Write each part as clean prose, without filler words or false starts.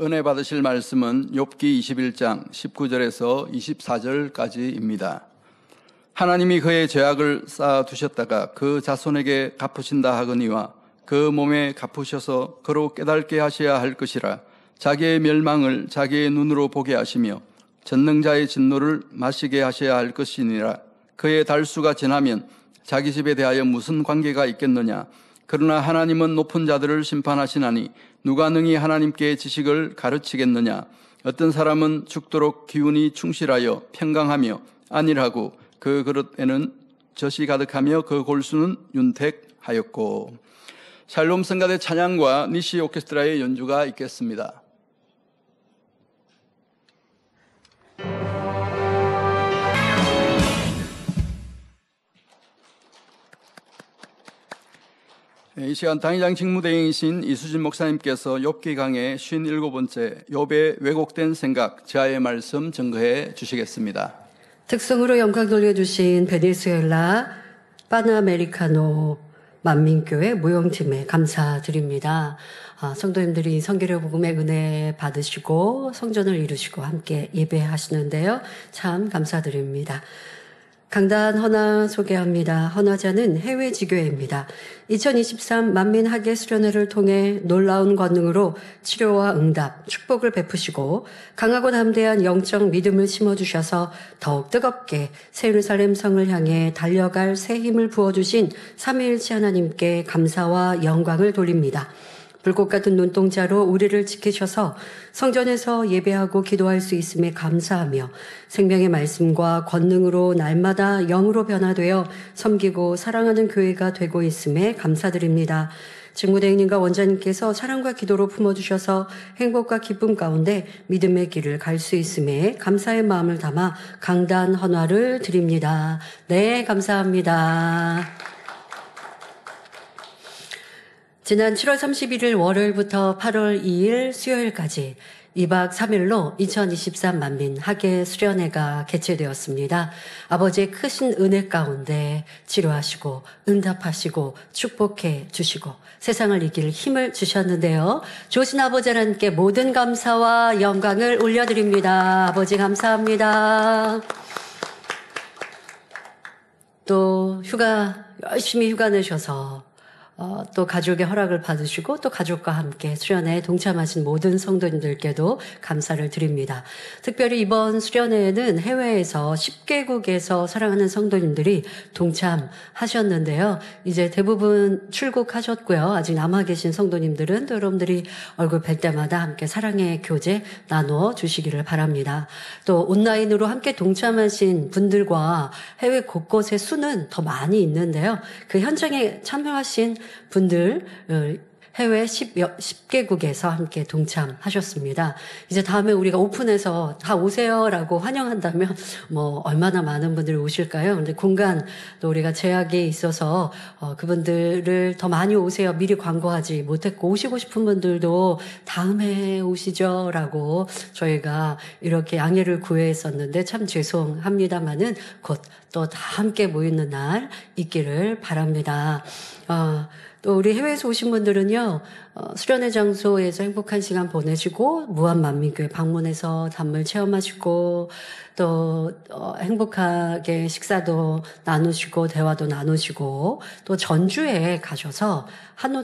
은혜 받으실 말씀은 욥기 21장 19절에서 24절까지입니다. 하나님이 그의 죄악을 쌓아두셨다가 그 자손에게 갚으신다 하거니와 그 몸에 갚으셔서 그로 깨닫게 하셔야 할 것이라. 자기의 멸망을 자기의 눈으로 보게 하시며 전능자의 진노를 마시게 하셔야 할 것이니라. 그의 달수가 지나면 자기 집에 대하여 무슨 관계가 있겠느냐. 그러나 하나님은 높은 자들을 심판하시나니 누가 능히 하나님께 지식을 가르치겠느냐. 어떤 사람은 죽도록 기운이 충실하여 평강하며 안일하고 그 그릇에는 젖이 가득하며 그 골수는 윤택하였고. 샬롬 성가대 찬양과 니시 오케스트라의 연주가 있겠습니다. 이 시간 당의장 직무대행이신 이수진 목사님께서 욥기 강의 57번째 욥의 왜곡된 생각 지하의 말씀 증거해 주시겠습니다. 특성으로 영광 돌려주신 베네수엘라 파나메리카노 만민교회 무용팀에 감사드립니다. 성도님들이 성결의 복음의 은혜 받으시고 성전을 이루시고 함께 예배하시는데요. 참 감사드립니다. 강단 헌화 소개합니다. 헌화자는 해외 지교회입니다. 2023 만민학예 수련회를 통해 놀라운 권능으로 치료와 응답, 축복을 베푸시고 강하고 담대한 영적 믿음을 심어주셔서 더욱 뜨겁게 새 예루살렘 성을 향해 달려갈 새 힘을 부어주신 삼위일체 하나님께 감사와 영광을 돌립니다. 불꽃 같은 눈동자로 우리를 지키셔서 성전에서 예배하고 기도할 수 있음에 감사하며 생명의 말씀과 권능으로 날마다 영으로 변화되어 섬기고 사랑하는 교회가 되고 있음에 감사드립니다. 직무대행님과 원장님께서 사랑과 기도로 품어주셔서 행복과 기쁨 가운데 믿음의 길을 갈 수 있음에 감사의 마음을 담아 강단 헌화를 드립니다. 네, 감사합니다. 지난 7월 31일 월요일부터 8월 2일 수요일까지 2박 3일로 2023 만민 학예 수련회가 개최되었습니다. 아버지의 크신 은혜 가운데 치료하시고 응답하시고 축복해 주시고 세상을 이길 힘을 주셨는데요. 좋으신 아버지 하나님께 모든 감사와 영광을 올려드립니다. 아버지 감사합니다. 또 열심히 휴가 내셔서 또 가족의 허락을 받으시고 또 가족과 함께 수련회에 동참하신 모든 성도님들께도 감사를 드립니다. 특별히 이번 수련회에는 해외에서 10개국에서 사랑하는 성도님들이 동참하셨는데요. 이제 대부분 출국하셨고요. 아직 남아 계신 성도님들은 또 여러분들이 얼굴 뵐 때마다 함께 사랑의 교제 나누어 주시기를 바랍니다. 또 온라인으로 함께 동참하신 분들과 해외 곳곳의 수는 더 많이 있는데요. 그 현장에 참여하신 분들 해외 10개국에서 함께 동참하셨습니다. 이제 다음에 우리가 오픈해서 다 오세요라고 환영한다면 얼마나 많은 분들이 오실까요? 근데 공간도 우리가 제약이 있어서 그분들을 더 많이 오세요. 미리 광고하지 못했고 오시고 싶은 분들도 다음에 오시죠라고 저희가 이렇게 양해를 구했었는데 참 죄송합니다만은 곧 또 다 함께 모이는 날 있기를 바랍니다. 또 우리 해외에서 오신 분들은요, 수련회 장소에서 행복한 시간 보내시고, 무한만민교회 방문해서 단물 체험하시고, 또 행복하게 식사도 나누시고, 대화도 나누시고, 또 전주에 가셔서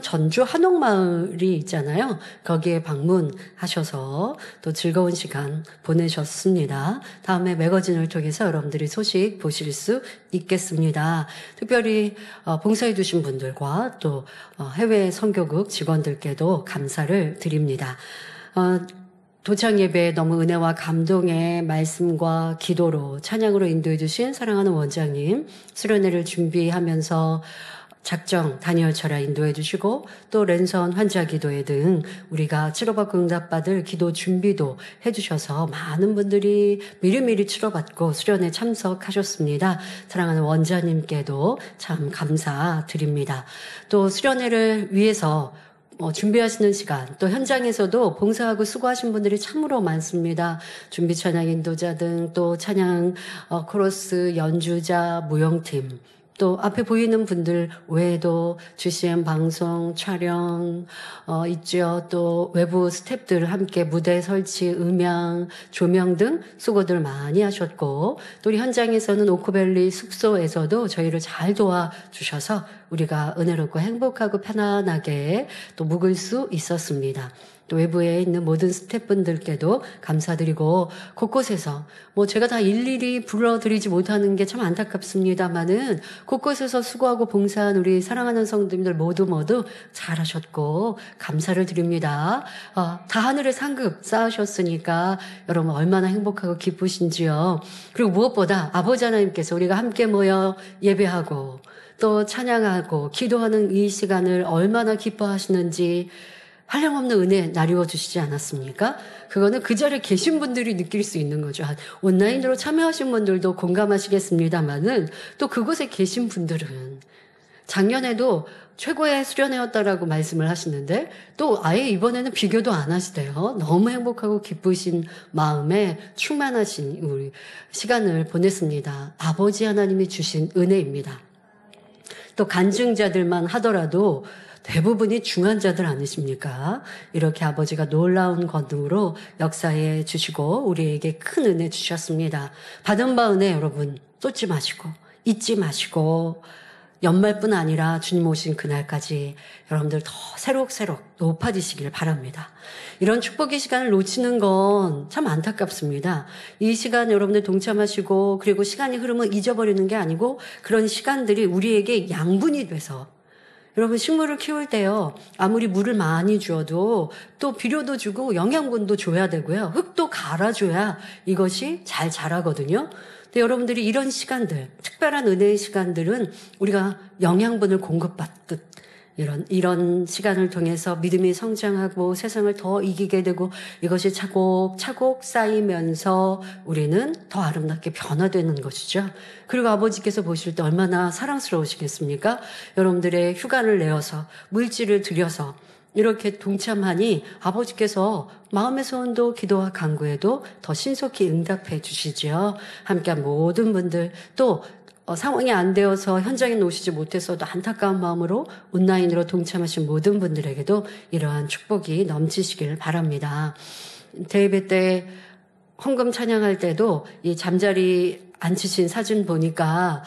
전주 한옥마을이 있잖아요. 거기에 방문하셔서 또 즐거운 시간 보내셨습니다. 다음에 매거진을 통해서 여러분들이 소식 보실 수 있겠습니다. 특별히 봉사해 주신 분들과 또 해외 선교국 직원들께도 감사를 드립니다. 도착 예배에 너무 은혜와 감동의 말씀과 기도로 찬양으로 인도해 주신 사랑하는 원장님, 수련회를 준비하면서 작정, 다니엘 철야 인도해 주시고 또 랜선 환자 기도회 등 우리가 치료받고 응답받을 기도 준비도 해 주셔서 많은 분들이 미리미리 치료받고 수련회 참석하셨습니다. 사랑하는 원장님께도 참 감사드립니다. 또 수련회를 위해서 준비하시는 시간, 또 현장에서도 봉사하고 수고하신 분들이 참으로 많습니다. 준비 찬양 인도자 등 또 찬양 코러스 연주자 무용팀, 또 앞에 보이는 분들 외에도 GCN 방송, 촬영, 있죠. 또 외부 스태프들 함께 무대 설치, 음향, 조명 등 수고들 많이 하셨고, 또 우리 현장에서는 오크밸리 숙소에서도 저희를 잘 도와주셔서 우리가 은혜롭고 행복하고 편안하게 또 묵을 수 있었습니다. 또 외부에 있는 모든 스태프분들께도 감사드리고, 곳곳에서 제가 다 일일이 불러드리지 못하는 게 참 안타깝습니다만은 곳곳에서 수고하고 봉사한 우리 사랑하는 성도님들 모두 잘하셨고 감사를 드립니다. 다 하늘의 상급 쌓으셨으니까 여러분 얼마나 행복하고 기쁘신지요. 그리고 무엇보다 아버지 하나님께서 우리가 함께 모여 예배하고 또 찬양하고 기도하는 이 시간을 얼마나 기뻐하시는지 한량없는 은혜 나누어 주시지 않았습니까? 그거는 그 자리에 계신 분들이 느낄 수 있는 거죠. 온라인으로 참여하신 분들도 공감하시겠습니다만은 또 그곳에 계신 분들은 작년에도 최고의 수련회였다라고 말씀을 하시는데 또 아예 이번에는 비교도 안 하시대요. 너무 행복하고 기쁘신 마음에 충만하신 우리 시간을 보냈습니다. 아버지 하나님이 주신 은혜입니다. 또 간증자들만 하더라도 대부분이 중환자들 아니십니까? 이렇게 아버지가 놀라운 권능으로 역사해 주시고 우리에게 큰 은혜 주셨습니다. 받은 바 은혜 여러분 쏟지 마시고 잊지 마시고 연말뿐 아니라 주님 오신 그날까지 여러분들 더 새록새록 높아지시길 바랍니다. 이런 축복의 시간을 놓치는 건 참 안타깝습니다. 이 시간 여러분들 동참하시고 그리고 시간이 흐르면 잊어버리는 게 아니고 그런 시간들이 우리에게 양분이 돼서 여러분 식물을 키울 때요. 아무리 물을 많이 주어도 또 비료도 주고 영양분도 줘야 되고요. 흙도 갈아줘야 이것이 잘 자라거든요. 근데 여러분들이 이런 시간들, 특별한 은혜의 시간들은 우리가 영양분을 공급받듯 이런 시간을 통해서 믿음이 성장하고 세상을 더 이기게 되고 이것이 차곡차곡 쌓이면서 우리는 더 아름답게 변화되는 것이죠. 그리고 아버지께서 보실 때 얼마나 사랑스러우시겠습니까? 여러분들의 휴가를 내어서 물질을 들여서 이렇게 동참하니 아버지께서 마음의 소원도 기도와 간구에도 더 신속히 응답해 주시죠. 함께한 모든 분들 또 상황이 안 되어서 현장에 오시지 못해서도 안타까운 마음으로 온라인으로 동참하신 모든 분들에게도 이러한 축복이 넘치시길 바랍니다. 대예배 때 헌금 찬양할 때도 이 잠자리 앉히신 사진 보니까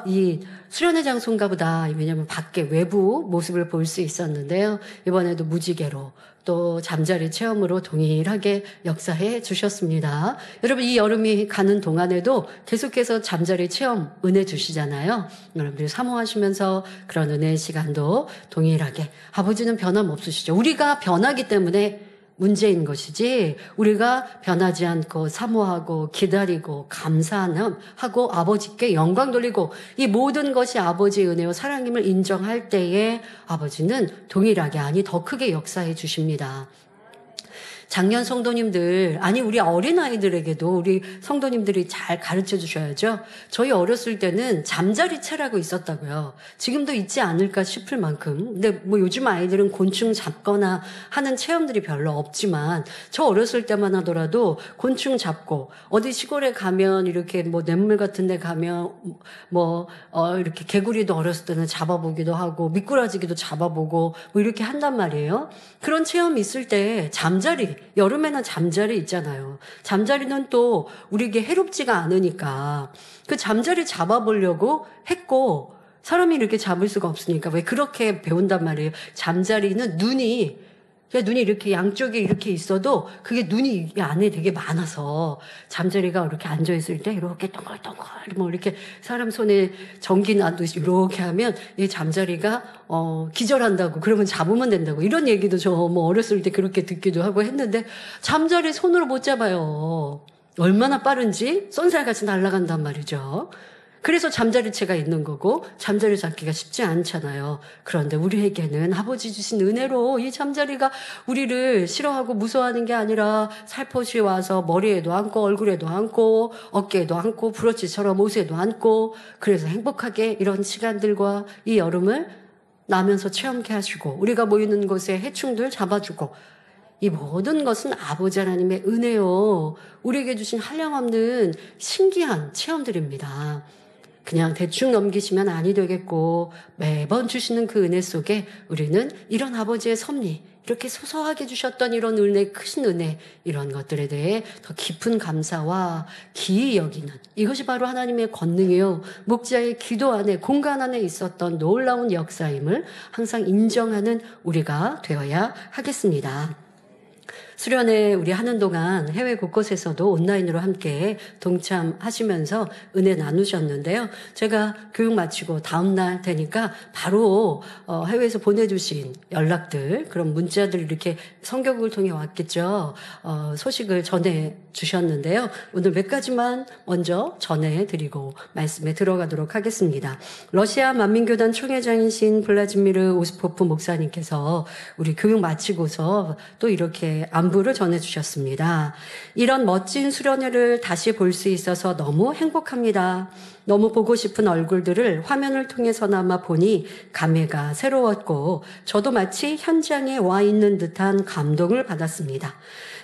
이 수련회 장소인가 보다. 왜냐하면 밖에 외부 모습을 볼 수 있었는데요. 이번에도 무지개로 또 잠자리 체험으로 동일하게 역사해 주셨습니다. 여러분 이 여름이 가는 동안에도 계속해서 잠자리 체험 은혜 주시잖아요. 여러분들이 사모하시면서 그런 은혜의 시간도 동일하게 아버지는 변함없으시죠. 우리가 변하기 때문에 문제인 것이지 우리가 변하지 않고 사모하고 기다리고 감사하고 아버지께 영광 돌리고 이 모든 것이 아버지의 은혜와 사랑임을 인정할 때에 아버지는 동일하게 아니 더 크게 역사해 주십니다. 작년 성도님들 우리 어린아이들에게도 우리 성도님들이 잘 가르쳐 주셔야죠. 저희 어렸을 때는 잠자리채라고 있었다고요. 지금도 있지 않을까 싶을 만큼. 근데 요즘 아이들은 곤충 잡거나 하는 체험들이 별로 없지만 저 어렸을 때만 하더라도 곤충 잡고 어디 시골에 가면 이렇게 냇물 같은 데 가면 이렇게 개구리도 어렸을 때는 잡아보기도 하고 미꾸라지기도 잡아보고 이렇게 한단 말이에요. 그런 체험이 있을 때 여름에는 잠자리 있잖아요. 잠자리는 또 우리에게 해롭지가 않으니까 그 잠자리 잡아보려고 했고 사람이 이렇게 잡을 수가 없으니까 왜 그렇게 배운단 말이에요. 잠자리는 눈이 이렇게 양쪽에 이렇게 있어도 그게 눈이 이 안에 되게 많아서 잠자리가 이렇게 앉아있을 때 이렇게 동글동글 이렇게 사람 손에 전기 나듯이 이렇게 하면 이 잠자리가 기절한다고 그러면 잡으면 된다고 이런 얘기도 저 어렸을 때 그렇게 듣기도 하고 했는데 잠자리 손으로 못 잡아요. 얼마나 빠른지 쏜살같이 날아간단 말이죠. 그래서 잠자리채가 있는 거고 잠자리 잡기가 쉽지 않잖아요. 그런데 우리에게는 아버지 주신 은혜로 이 잠자리가 우리를 싫어하고 무서워하는 게 아니라 살포시 와서 머리에도 앉고 얼굴에도 앉고 어깨에도 앉고 브러치처럼 옷에도 앉고 그래서 행복하게 이런 시간들과 이 여름을 나면서 체험케 하시고 우리가 모이는 곳에 해충들 잡아주고 이 모든 것은 아버지 하나님의 은혜요. 우리에게 주신 한량없는 신기한 체험들입니다. 그냥 대충 넘기시면 아니 되겠고 매번 주시는 그 은혜 속에 우리는 이런 아버지의 섭리, 이렇게 소소하게 주셨던 이런 은혜, 크신 은혜, 이런 것들에 대해 더 깊은 감사와 기이 여기는, 이것이 바로 하나님의 권능이요 목자의 기도 안에, 공간 안에 있었던 놀라운 역사임을 항상 인정하는 우리가 되어야 하겠습니다. 수련회 우리 하는 동안 해외 곳곳에서도 온라인으로 함께 동참하시면서 은혜 나누셨는데요. 제가 교육 마치고 다음날 되니까 바로 해외에서 보내주신 연락들, 그런 문자들 이렇게 성경을 통해 왔겠죠. 소식을 전해주셨는데요. 오늘 몇 가지만 먼저 전해드리고 말씀에 들어가도록 하겠습니다. 러시아 만민교단 총회장이신 블라지미르 오스포프 목사님께서 우리 교육 마치고서 또 이렇게 안부를 전해주셨습니다. 이런 멋진 수련회를 다시 볼 수 있어서 너무 행복합니다. 너무 보고 싶은 얼굴들을 화면을 통해서나마 보니 감회가 새로웠고 저도 마치 현장에 와 있는 듯한 감동을 받았습니다.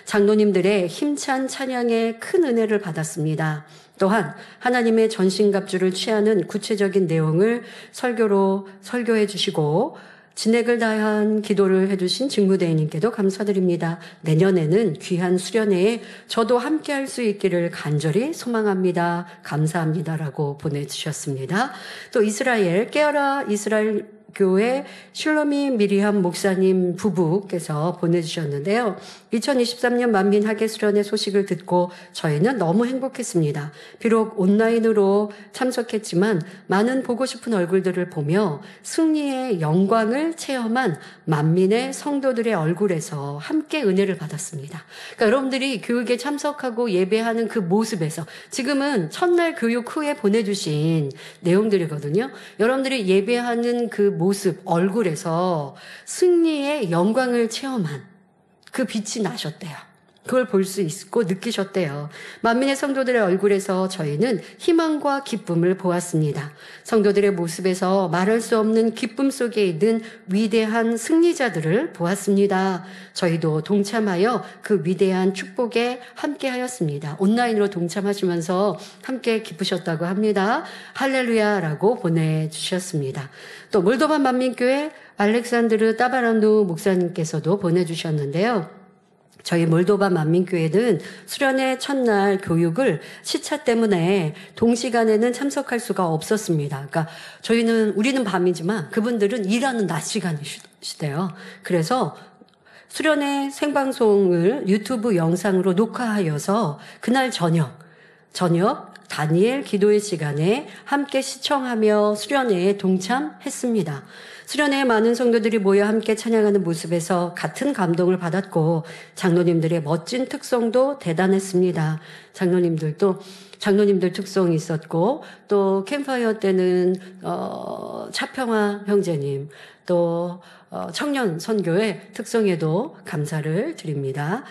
장로님들의 힘찬 찬양에 큰 은혜를 받았습니다. 또한 하나님의 전신갑주를 취하는 구체적인 내용을 설교로 설교해 주시고 진액을 다한 기도를 해주신 직무대행님께도 감사드립니다. 내년에는 귀한 수련회에 저도 함께할 수 있기를 간절히 소망합니다. 감사합니다라고 보내주셨습니다. 또 이스라엘, 깨어라 이스라엘 교회 슐로미 미리암 목사님 부부께서 보내주셨는데요. 2023년 만민 하계수련회 소식을 듣고 저희는 너무 행복했습니다. 비록 온라인으로 참석했지만 많은 보고 싶은 얼굴들을 보며 승리의 영광을 체험한 만민의 성도들의 얼굴에서 함께 은혜를 받았습니다. 그러니까 여러분들이 교육에 참석하고 예배하는 그 모습에서, 지금은 첫날 교육 후에 보내주신 내용들이거든요. 여러분들이 예배하는 그 모습, 얼굴에서 승리의 영광을 체험한 그 빛이 나셨대요. 그걸 볼 수 있고 느끼셨대요. 만민의 성도들의 얼굴에서 저희는 희망과 기쁨을 보았습니다. 성도들의 모습에서 말할 수 없는 기쁨 속에 있는 위대한 승리자들을 보았습니다. 저희도 동참하여 그 위대한 축복에 함께하였습니다. 온라인으로 동참하시면서 함께 기쁘셨다고 합니다. 할렐루야라고 보내주셨습니다. 또 몰도바 만민교회 알렉산드르 따바란누 목사님께서도 보내주셨는데요. 저희 몰도바 만민교회는 수련회 첫날 교육을 시차 때문에 동시간에는 참석할 수가 없었습니다. 그러니까 우리는 밤이지만 그분들은 일하는 낮 시간이시대요. 그래서 수련회 생방송을 유튜브 영상으로 녹화하여서 그날 저녁 다니엘 기도의 시간에 함께 시청하며 수련회에 동참했습니다. 수련회에 많은 성도들이 모여 함께 찬양하는 모습에서 같은 감동을 받았고 장로님들의 멋진 특성도 대단했습니다. 장로님들 특성이 있었고 또 캠파이어 때는 차평화 형제님 또 청년 선교의 특성에도 감사를 드립니다.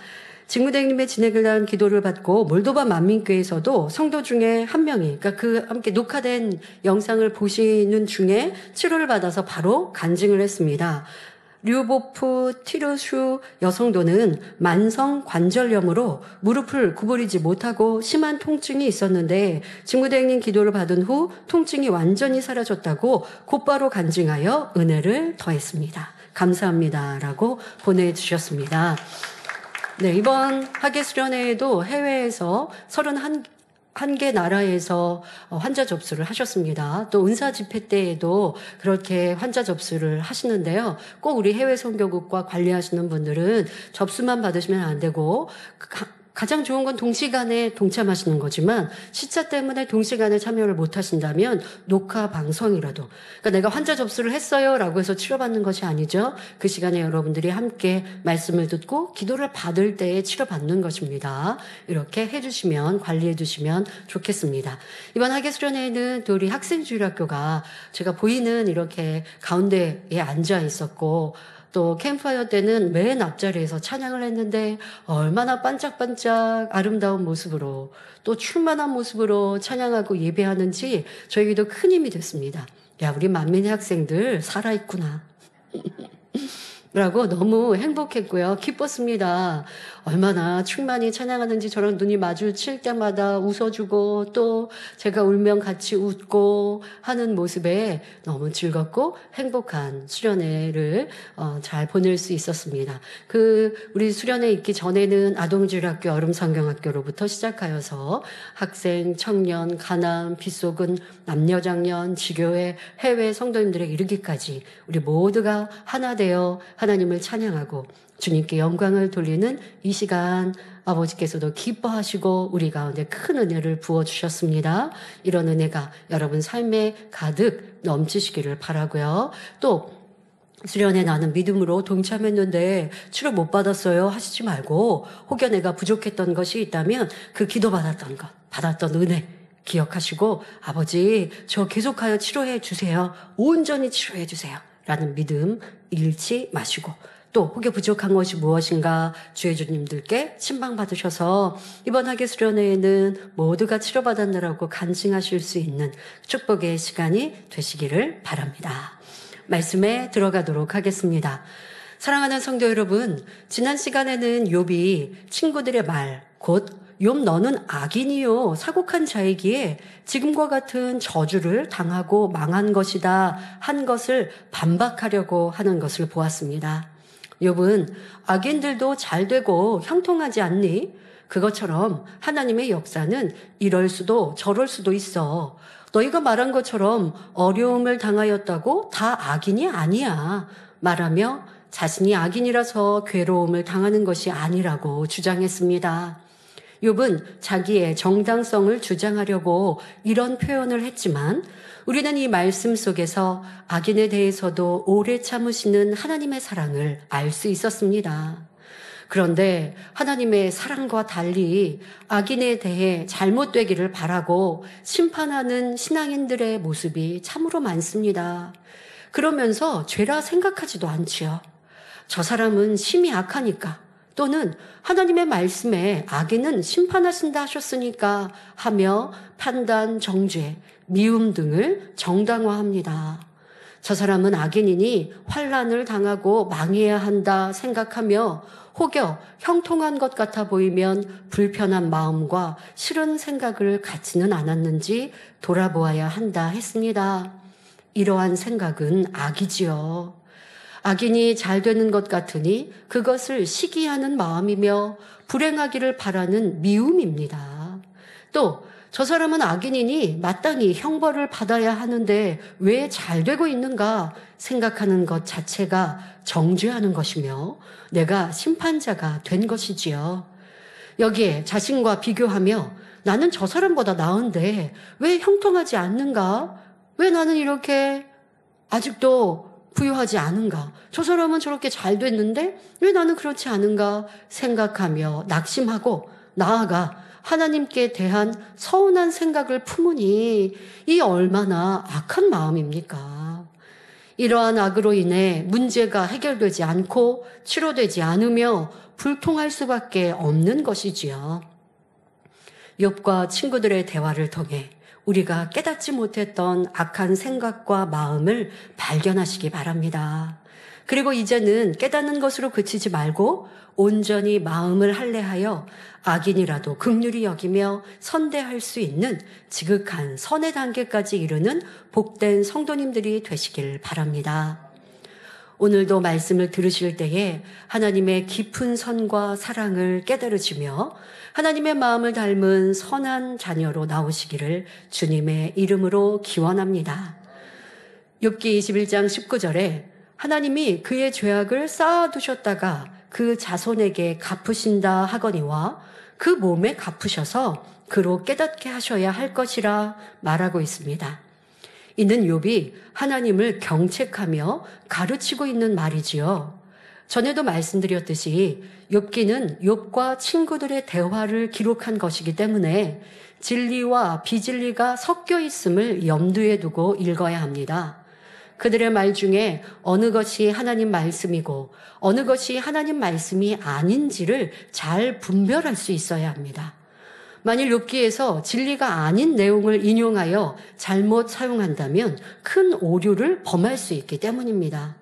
직무대행님의 진액을 다한 기도를 받고 몰도바 만민교회에서도 성도 중에 한 명이, 그러니까 그 함께 녹화된 영상을 보시는 중에 치료를 받아서 바로 간증을 했습니다. 류보프 티르슈 여성도는 만성 관절염으로 무릎을 구부리지 못하고 심한 통증이 있었는데 직무대행님 기도를 받은 후 통증이 완전히 사라졌다고 곧바로 간증하여 은혜를 더했습니다. 감사합니다라고 보내주셨습니다. 네, 이번 하계수련회에도 해외에서 31개 나라에서 환자 접수를 하셨습니다. 또 은사 집회 때에도 그렇게 환자 접수를 하시는데요. 꼭 우리 해외 선교국과 관리하시는 분들은 접수만 받으시면 안 되고 가장 좋은 건 동시간에 동참하시는 거지만 시차 때문에 동시간에 참여를 못 하신다면 녹화 방송이라도, 그러니까 내가 환자 접수를 했어요 라고 해서 치료받는 것이 아니죠. 그 시간에 여러분들이 함께 말씀을 듣고 기도를 받을 때에 치료받는 것입니다. 이렇게 해주시면, 관리해주시면 좋겠습니다. 이번 하계수련회에는 또 우리 학생주일학교가 제가 보이는 이렇게 가운데에 앉아 있었고 또 캠파이어 때는 맨 앞자리에서 찬양을 했는데 얼마나 반짝반짝 아름다운 모습으로 또 충만한 모습으로 찬양하고 예배하는지 저에게도 큰 힘이 됐습니다. 야, 우리 만민의 학생들 살아있구나 라고 너무 행복했고요. 기뻤습니다. 얼마나 충만히 찬양하는지 저랑 눈이 마주칠 때마다 웃어주고 또 제가 울면 같이 웃고 하는 모습에 너무 즐겁고 행복한 수련회를 잘 보낼 수 있었습니다. 우리 수련회 있기 전에는 아동지율학교 얼음성경학교로부터 시작하여서 학생, 청년, 가남, 빗속은 남녀장년, 지교회, 해외 성도님들에게 이르기까지 우리 모두가 하나 되어 하나님을 찬양하고 주님께 영광을 돌리는 이 시간 아버지께서도 기뻐하시고 우리 가운데 큰 은혜를 부어주셨습니다. 이런 은혜가 여러분 삶에 가득 넘치시기를 바라고요. 또 수련회 나는 믿음으로 동참했는데 치료 못 받았어요 하시지 말고 혹여 내가 부족했던 것이 있다면 그 기도받았던 것, 받았던 은혜 기억하시고 아버지 저 계속하여 치료해 주세요. 온전히 치료해 주세요. 라는 믿음 잃지 마시고 또 혹여 부족한 것이 무엇인가 주의 주님들께 신방받으셔서 이번 학예 수련회에는 모두가 치료받았느라고 간증하실 수 있는 축복의 시간이 되시기를 바랍니다. 말씀에 들어가도록 하겠습니다. 사랑하는 성도 여러분, 지난 시간에는 욥이 친구들의 말, 곧 욥 너는 악인이요 사곡한 자이기에 지금과 같은 저주를 당하고 망한 것이다 한 것을 반박하려고 하는 것을 보았습니다. 욥은 악인들도 잘 되고 형통하지 않니? 그것처럼 하나님의 역사는 이럴 수도 저럴 수도 있어. 너희가 말한 것처럼 어려움을 당하였다고 다 악인이 아니야. 말하며 자신이 악인이라서 괴로움을 당하는 것이 아니라고 주장했습니다. 욥은 자기의 정당성을 주장하려고 이런 표현을 했지만 우리는 이 말씀 속에서 악인에 대해서도 오래 참으시는 하나님의 사랑을 알 수 있었습니다. 그런데 하나님의 사랑과 달리 악인에 대해 잘못되기를 바라고 심판하는 신앙인들의 모습이 참으로 많습니다. 그러면서 죄라 생각하지도 않지요. 저 사람은 심히 악하니까 또는 하나님의 말씀에 악인은 심판하신다 하셨으니까 하며 판단, 정죄, 미움 등을 정당화합니다. 저 사람은 악인이니 환난을 당하고 망해야 한다 생각하며 혹여 형통한 것 같아 보이면 불편한 마음과 싫은 생각을 갖지는 않았는지 돌아보아야 한다 했습니다. 이러한 생각은 악이지요. 악인이 잘 되는 것 같으니 그것을 시기하는 마음이며 불행하기를 바라는 미움입니다. 또 저 사람은 악인이니 마땅히 형벌을 받아야 하는데 왜 잘 되고 있는가 생각하는 것 자체가 정죄하는 것이며 내가 심판자가 된 것이지요. 여기에 자신과 비교하며 나는 저 사람보다 나은데 왜 형통하지 않는가? 왜 나는 이렇게 아직도 부유하지 않은가? 저 사람은 저렇게 잘 됐는데 왜 나는 그렇지 않은가 생각하며 낙심하고 나아가 하나님께 대한 서운한 생각을 품으니 이 얼마나 악한 마음입니까? 이러한 악으로 인해 문제가 해결되지 않고 치료되지 않으며 불통할 수밖에 없는 것이지요. 욥과 친구들의 대화를 통해 우리가 깨닫지 못했던 악한 생각과 마음을 발견하시기 바랍니다. 그리고 이제는 깨닫는 것으로 그치지 말고 온전히 마음을 할례하여 악인이라도 긍휼히 여기며 선대할 수 있는 지극한 선의 단계까지 이르는 복된 성도님들이 되시길 바랍니다. 오늘도 말씀을 들으실 때에 하나님의 깊은 선과 사랑을 깨달으시며 하나님의 마음을 닮은 선한 자녀로 나오시기를 주님의 이름으로 기원합니다. 욥기 21장 19절에 하나님이 그의 죄악을 쌓아두셨다가 그 자손에게 갚으신다 하거니와 그 몸에 갚으셔서 그로 깨닫게 하셔야 할 것이라 말하고 있습니다. 이는 욥이 하나님을 경책하며 가르치고 있는 말이지요. 전에도 말씀드렸듯이 욥기는 욥과 친구들의 대화를 기록한 것이기 때문에 진리와 비진리가 섞여 있음을 염두에 두고 읽어야 합니다. 그들의 말 중에 어느 것이 하나님 말씀이고 어느 것이 하나님 말씀이 아닌지를 잘 분별할 수 있어야 합니다. 만일 욥기에서 진리가 아닌 내용을 인용하여 잘못 사용한다면 큰 오류를 범할 수 있기 때문입니다.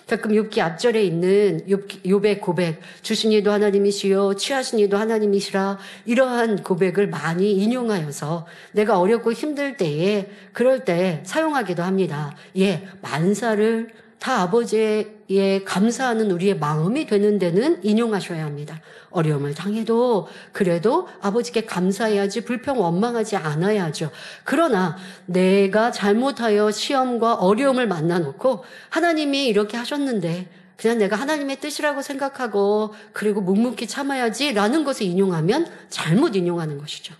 가끔 욥기 앞절에 있는 욥의 고백, 주신 이도 하나님이시요 취하신 이도 하나님이시라, 이러한 고백을 많이 인용하여서 내가 어렵고 힘들 때에 그럴 때 사용하기도 합니다. 예, 만사를 다 아버지에 감사하는 우리의 마음이 되는 데는 인용하셔야 합니다. 어려움을 당해도 그래도 아버지께 감사해야지, 불평 원망하지 않아야죠. 그러나 내가 잘못하여 시험과 어려움을 만나놓고 하나님이 이렇게 하셨는데 그냥 내가 하나님의 뜻이라고 생각하고 그리고 묵묵히 참아야지라는 것을 인용하면 잘못 인용하는 것이죠.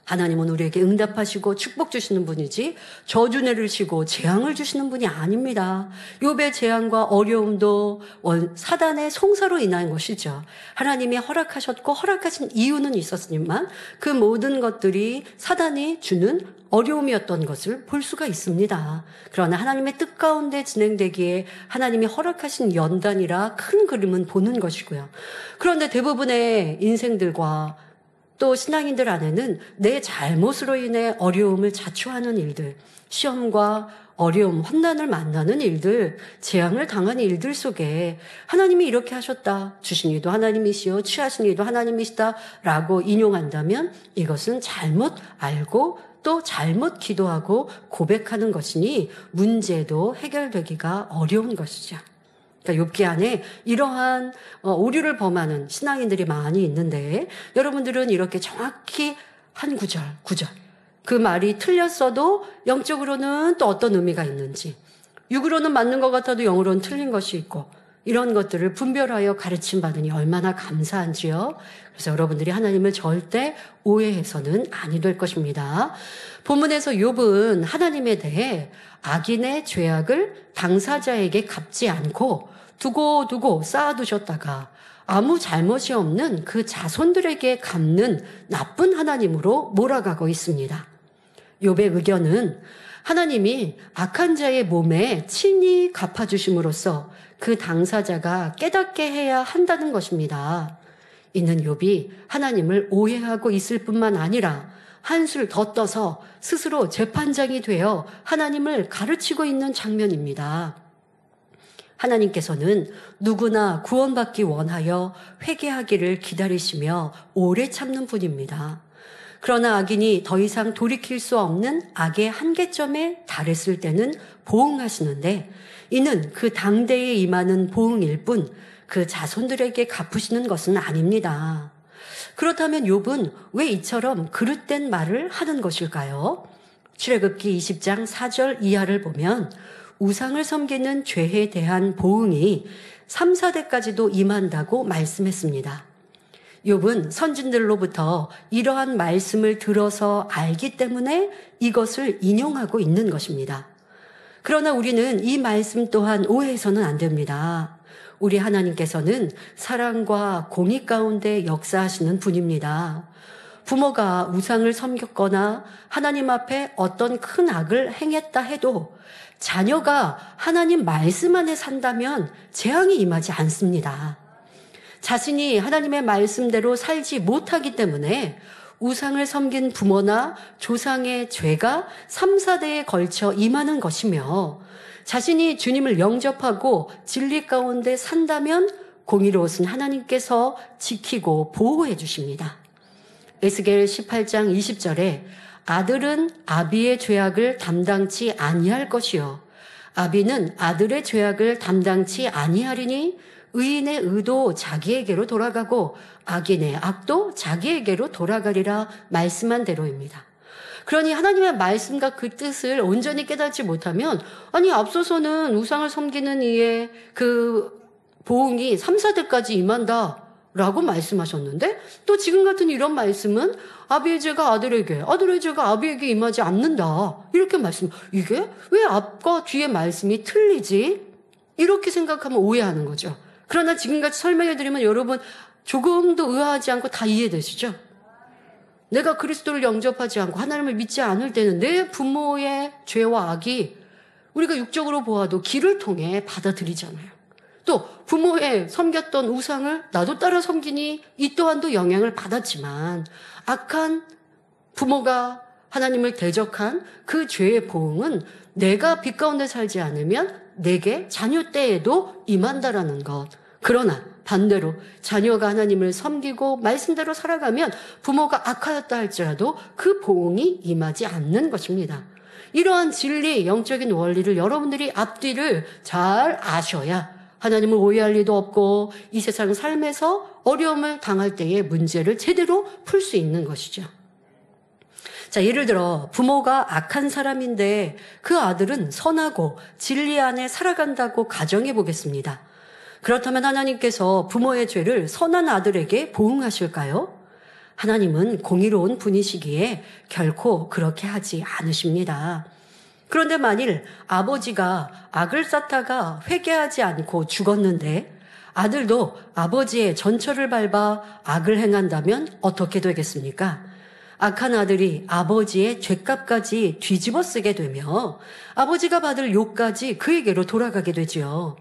하나님은 우리에게 응답하시고 축복 주시는 분이지 저주 내리시고 재앙을 주시는 분이 아닙니다. 욥의 재앙과 어려움도 사단의 송사로 인한 것이죠. 하나님이 허락하셨고 허락하신 이유는 있었지만 그 모든 것들이 사단이 주는 어려움이었던 것을 볼 수가 있습니다. 그러나 하나님의 뜻 가운데 진행되기에 하나님이 허락하신 연단이라 큰 그림은 보는 것이고요. 그런데 대부분의 인생들과 또 신앙인들 안에는 내 잘못으로 인해 어려움을 자초하는 일들, 시험과 어려움, 환난을 만나는 일들, 재앙을 당하는 일들 속에 하나님이 이렇게 하셨다, 주신 이도 하나님이시요 취하신 이도 하나님이시다 라고 인용한다면 이것은 잘못 알고 또 잘못 기도하고 고백하는 것이니 문제도 해결되기가 어려운 것이죠. 그러니까 욥기 안에 이러한 오류를 범하는 신앙인들이 많이 있는데 여러분들은 이렇게 정확히 한 구절 그 말이 틀렸어도 영적으로는 또 어떤 의미가 있는지, 육으로는 맞는 것 같아도 영으로는 틀린 것이 있고 이런 것들을 분별하여 가르침 받으니 얼마나 감사한지요. 그래서 여러분들이 하나님을 절대 오해해서는 아니 될 것입니다. 본문에서 욥은 하나님에 대해 악인의 죄악을 당사자에게 갚지 않고 두고 쌓아두셨다가 아무 잘못이 없는 그 자손들에게 갚는 나쁜 하나님으로 몰아가고 있습니다. 욥의 의견은 하나님이 악한 자의 몸에 친히 갚아주심으로써 그 당사자가 깨닫게 해야 한다는 것입니다. 이는 욥이 하나님을 오해하고 있을 뿐만 아니라 한술 더 떠서 스스로 재판장이 되어 하나님을 가르치고 있는 장면입니다. 하나님께서는 누구나 구원받기 원하여 회개하기를 기다리시며 오래 참는 분입니다. 그러나 악인이 더 이상 돌이킬 수 없는 악의 한계점에 달했을 때는 보응하시는데 이는 그 당대에 임하는 보응일 뿐 그 자손들에게 갚으시는 것은 아닙니다. 그렇다면 욥은 왜 이처럼 그릇된 말을 하는 것일까요? 출애굽기 20장 4절 이하를 보면 우상을 섬기는 죄에 대한 보응이 3, 4대까지도 임한다고 말씀했습니다. 욥은 선진들로부터 이러한 말씀을 들어서 알기 때문에 이것을 인용하고 있는 것입니다. 그러나 우리는 이 말씀 또한 오해해서는 안 됩니다. 우리 하나님께서는 사랑과 공의 가운데 역사하시는 분입니다. 부모가 우상을 섬겼거나 하나님 앞에 어떤 큰 악을 행했다 해도 자녀가 하나님 말씀 안에 산다면 재앙이 임하지 않습니다. 자신이 하나님의 말씀대로 살지 못하기 때문에 우상을 섬긴 부모나 조상의 죄가 3, 4대에 걸쳐 임하는 것이며 자신이 주님을 영접하고 진리 가운데 산다면 공의로우신 하나님께서 지키고 보호해 주십니다. 에스겔 18장 20절에 아들은 아비의 죄악을 담당치 아니할 것이요 아비는 아들의 죄악을 담당치 아니하리니 의인의 의도 자기에게로 돌아가고 악인의 악도 자기에게로 돌아가리라 말씀한 대로입니다. 그러니 하나님의 말씀과 그 뜻을 온전히 깨닫지 못하면 아니 앞서서는 우상을 섬기는 이의 그 보응이 3, 4대까지 임한다라고 말씀하셨는데 또 지금 같은 이런 말씀은 아비의 죄가 아들에게, 아들의 죄가 아비에게 임하지 않는다 이렇게 말씀. 이게 왜 앞과 뒤의 말씀이 틀리지? 이렇게 생각하면 오해하는 거죠. 그러나 지금같이 설명해드리면 여러분 조금도 의아하지 않고 다 이해되시죠? 내가 그리스도를 영접하지 않고 하나님을 믿지 않을 때는 내 부모의 죄와 악이 우리가 육적으로 보아도 귀를 통해 받아들이잖아요. 또 부모의 섬겼던 우상을 나도 따라 섬기니 이 또한도 영향을 받았지만 악한 부모가 하나님을 대적한 그 죄의 보응은 내가 빛 가운데 살지 않으면 내게 자녀 때에도 임한다라는 것. 그러나 반대로 자녀가 하나님을 섬기고 말씀대로 살아가면 부모가 악하였다 할지라도 그 보응이 임하지 않는 것입니다. 이러한 진리, 영적인 원리를 여러분들이 앞뒤를 잘 아셔야 하나님을 오해할 리도 없고 이 세상 삶에서 어려움을 당할 때의 문제를 제대로 풀 수 있는 것이죠. 자, 예를 들어 부모가 악한 사람인데 그 아들은 선하고 진리 안에 살아간다고 가정해 보겠습니다. 그렇다면 하나님께서 부모의 죄를 선한 아들에게 보응하실까요? 하나님은 공의로운 분이시기에 결코 그렇게 하지 않으십니다. 그런데 만일 아버지가 악을 쌓다가 회개하지 않고 죽었는데 아들도 아버지의 전철을 밟아 악을 행한다면 어떻게 되겠습니까? 악한 아들이 아버지의 죄값까지 뒤집어 쓰게 되며 아버지가 받을 욕까지 그에게로 돌아가게 되지요.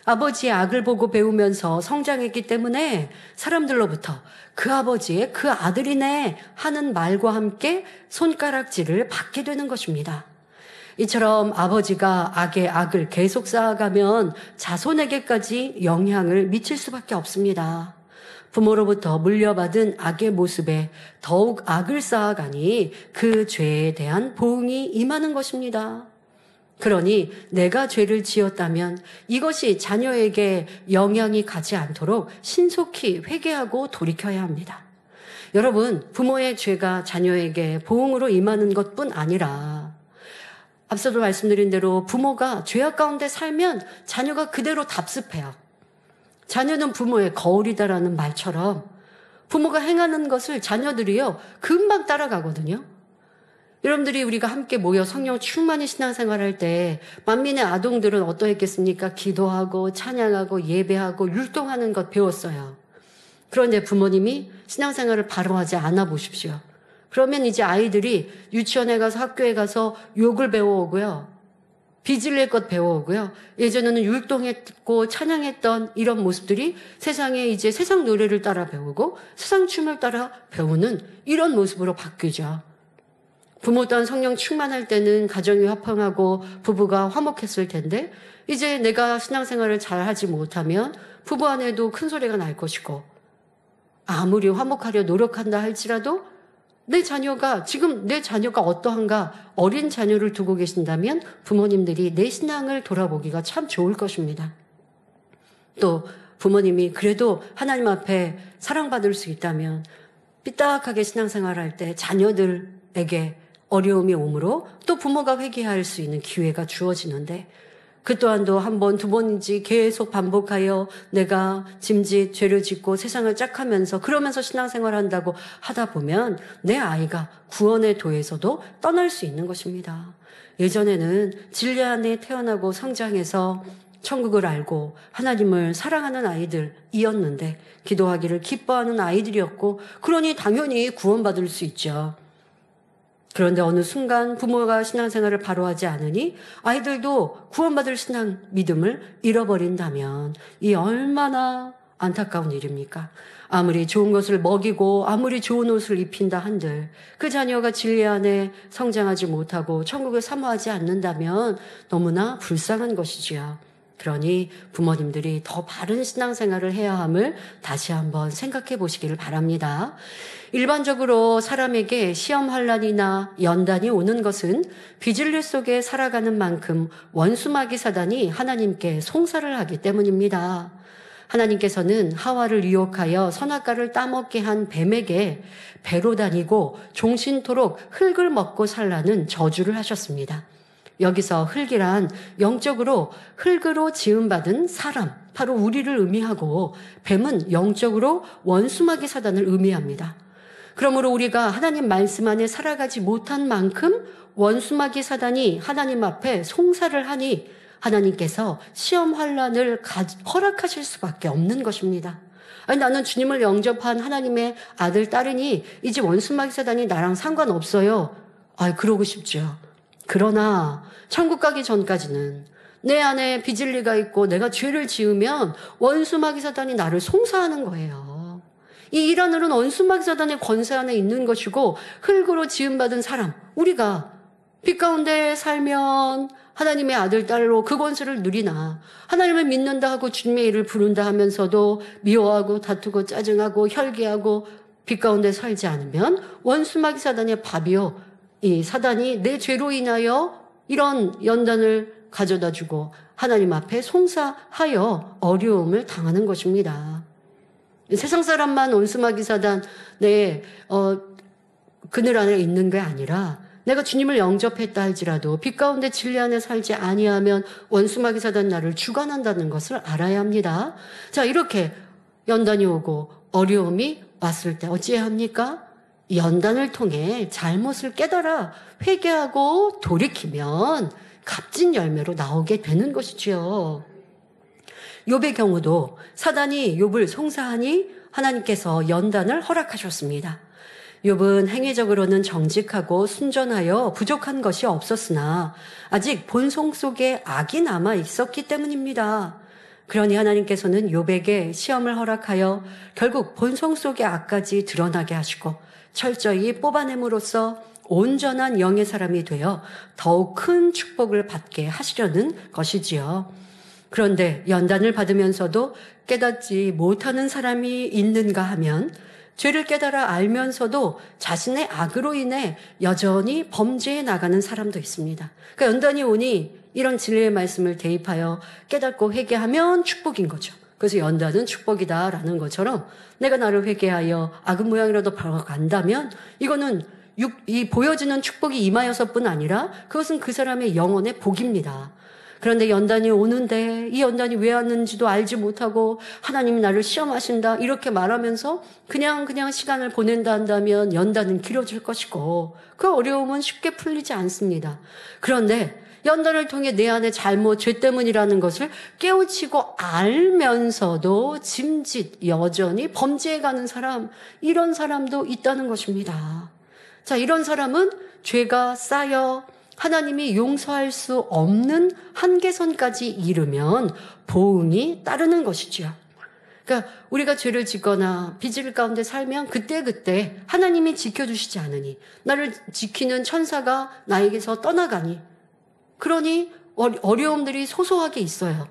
아버지의 악을 보고 배우면서 성장했기 때문에 사람들로부터 그 아버지의 그 아들이네 하는 말과 함께 손가락질을 받게 되는 것입니다. 이처럼 아버지가 악의 악을 계속 쌓아가면 자손에게까지 영향을 미칠 수밖에 없습니다. 부모로부터 물려받은 악의 모습에 더욱 악을 쌓아가니 그 죄에 대한 보응이 임하는 것입니다. 그러니 내가 죄를 지었다면 이것이 자녀에게 영향이 가지 않도록 신속히 회개하고 돌이켜야 합니다. 여러분, 부모의 죄가 자녀에게 보응으로 임하는 것뿐 아니라 앞서도 말씀드린 대로 부모가 죄악 가운데 살면 자녀가 그대로 답습해요. 자녀는 부모의 거울이다라는 말처럼 부모가 행하는 것을 자녀들이요 금방 따라가거든요. 여러분들이 우리가 함께 모여 성령 충만히 신앙생활할 때 만민의 아동들은 어떠했겠습니까? 기도하고 찬양하고 예배하고 율동하는 것 배웠어요. 그런데 부모님이 신앙생활을 바로 하지 않아 보십시오. 그러면 이제 아이들이 유치원에 가서 학교에 가서 욕을 배워오고요. 빚을 것 배워오고요. 예전에는 율동했고 찬양했던 이런 모습들이 세상에 이제 세상 노래를 따라 배우고 세상 춤을 따라 배우는 이런 모습으로 바뀌죠. 부모 또한 성령 충만할 때는 가정이 화평하고 부부가 화목했을 텐데 이제 내가 신앙생활을 잘 하지 못하면 부부 안에도 큰 소리가 날 것이고 아무리 화목하려 노력한다 할지라도 지금 내 자녀가 어떠한가 어린 자녀를 두고 계신다면 부모님들이 내 신앙을 돌아보기가 참 좋을 것입니다. 또 부모님이 그래도 하나님 앞에 사랑받을 수 있다면 삐딱하게 신앙생활할 때 자녀들에게 어려움이 오므로 또 부모가 회개할 수 있는 기회가 주어지는데 그 또한도 한 번, 두 번인지 계속 반복하여 내가 짐짓 죄를 짓고 세상을 짝하면서 그러면서 신앙생활을 한다고 하다 보면 내 아이가 구원의 도에서도 떠날 수 있는 것입니다. 예전에는 진리 안에 태어나고 성장해서 천국을 알고 하나님을 사랑하는 아이들이었는데 기도하기를 기뻐하는 아이들이었고 그러니 당연히 구원받을 수 있죠. 그런데 어느 순간 부모가 신앙생활을 바로 하지 않으니 아이들도 구원받을 신앙 믿음을 잃어버린다면 이 얼마나 안타까운 일입니까? 아무리 좋은 것을 먹이고 아무리 좋은 옷을 입힌다 한들 그 자녀가 진리 안에 성장하지 못하고 천국을 사모하지 않는다면 너무나 불쌍한 것이지요. 그러니 부모님들이 더 바른 신앙생활을 해야 함을 다시 한번 생각해 보시기를 바랍니다. 일반적으로 사람에게 시험 환난이나 연단이 오는 것은 비진리 속에 살아가는 만큼 원수마귀 사단이 하나님께 송사를 하기 때문입니다. 하나님께서는 하와를 유혹하여 선악과를 따먹게 한 뱀에게 배로 다니고 종신토록 흙을 먹고 살라는 저주를 하셨습니다. 여기서 흙이란 영적으로 흙으로 지음받은 사람, 바로 우리를 의미하고 뱀은 영적으로 원수마귀 사단을 의미합니다. 그러므로 우리가 하나님 말씀 안에 살아가지 못한 만큼 원수마귀 사단이 하나님 앞에 송사를 하니 하나님께서 시험 환난을 허락하실 수밖에 없는 것입니다. 아니 나는 주님을 영접한 하나님의 아들 딸이니 이제 원수마귀 사단이 나랑 상관없어요. 그러고 싶죠. 그러나 천국 가기 전까지는 내 안에 비진리가 있고 내가 죄를 지으면 원수마귀 사단이 나를 송사하는 거예요. 이 일하늘은 원수마귀 사단의 권세 안에 있는 것이고 흙으로 지음받은 사람, 우리가 빛 가운데 살면 하나님의 아들, 딸로 그 권세를 누리나 하나님을 믿는다 하고 주님의 이름을 부른다 하면서도 미워하고 다투고 짜증하고 혈기하고 빛 가운데 살지 않으면 원수마귀 사단의 밥이요. 이 사단이 내 죄로 인하여 이런 연단을 가져다 주고 하나님 앞에 송사하여 어려움을 당하는 것입니다. 세상 사람만 원수마귀 사단의 그늘 안에 있는 게 아니라 내가 주님을 영접했다 할지라도 빛 가운데 진리 안에 살지 아니하면 원수마귀 사단 나를 주관한다는 것을 알아야 합니다. 자, 이렇게 연단이 오고 어려움이 왔을 때 어찌해야 합니까? 이 연단을 통해 잘못을 깨달아 회개하고 돌이키면 값진 열매로 나오게 되는 것이지요. 욥의 경우도 사단이 욥을 송사하니 하나님께서 연단을 허락하셨습니다. 욥은 행위적으로는 정직하고 순전하여 부족한 것이 없었으나 아직 본성 속에 악이 남아 있었기 때문입니다. 그러니 하나님께서는 욥에게 시험을 허락하여 결국 본성 속의 악까지 드러나게 하시고 철저히 뽑아냄으로써 온전한 영의 사람이 되어 더욱 큰 축복을 받게 하시려는 것이지요. 그런데 연단을 받으면서도 깨닫지 못하는 사람이 있는가 하면 죄를 깨달아 알면서도 자신의 악으로 인해 여전히 범죄해 나가는 사람도 있습니다. 그러니까 연단이 오니 이런 진리의 말씀을 대입하여 깨닫고 회개하면 축복인 거죠. 그래서 연단은 축복이다라는 것처럼 내가 나를 회개하여 악은 모양이라도 바라간다면 이거는 이 보여지는 축복이 임하여서뿐 아니라 그것은 그 사람의 영혼의 복입니다. 그런데 연단이 오는데 이 연단이 왜 왔는지도 알지 못하고 하나님이 나를 시험하신다 이렇게 말하면서 그냥 시간을 보낸다 한다면 연단은 길어질 것이고 그 어려움은 쉽게 풀리지 않습니다. 그런데 연단을 통해 내 안에 잘못, 죄 때문이라는 것을 깨우치고 알면서도 짐짓 여전히 범죄해가는 사람, 이런 사람도 있다는 것입니다. 자, 이런 사람은 죄가 쌓여 하나님이 용서할 수 없는 한계선까지 이르면 보응이 따르는 것이지요. 그러니까 우리가 죄를 짓거나 빚을 가운데 살면 그때 하나님이 지켜주시지 않으니 나를 지키는 천사가 나에게서 떠나가니 그러니 어려움들이 소소하게 있어요.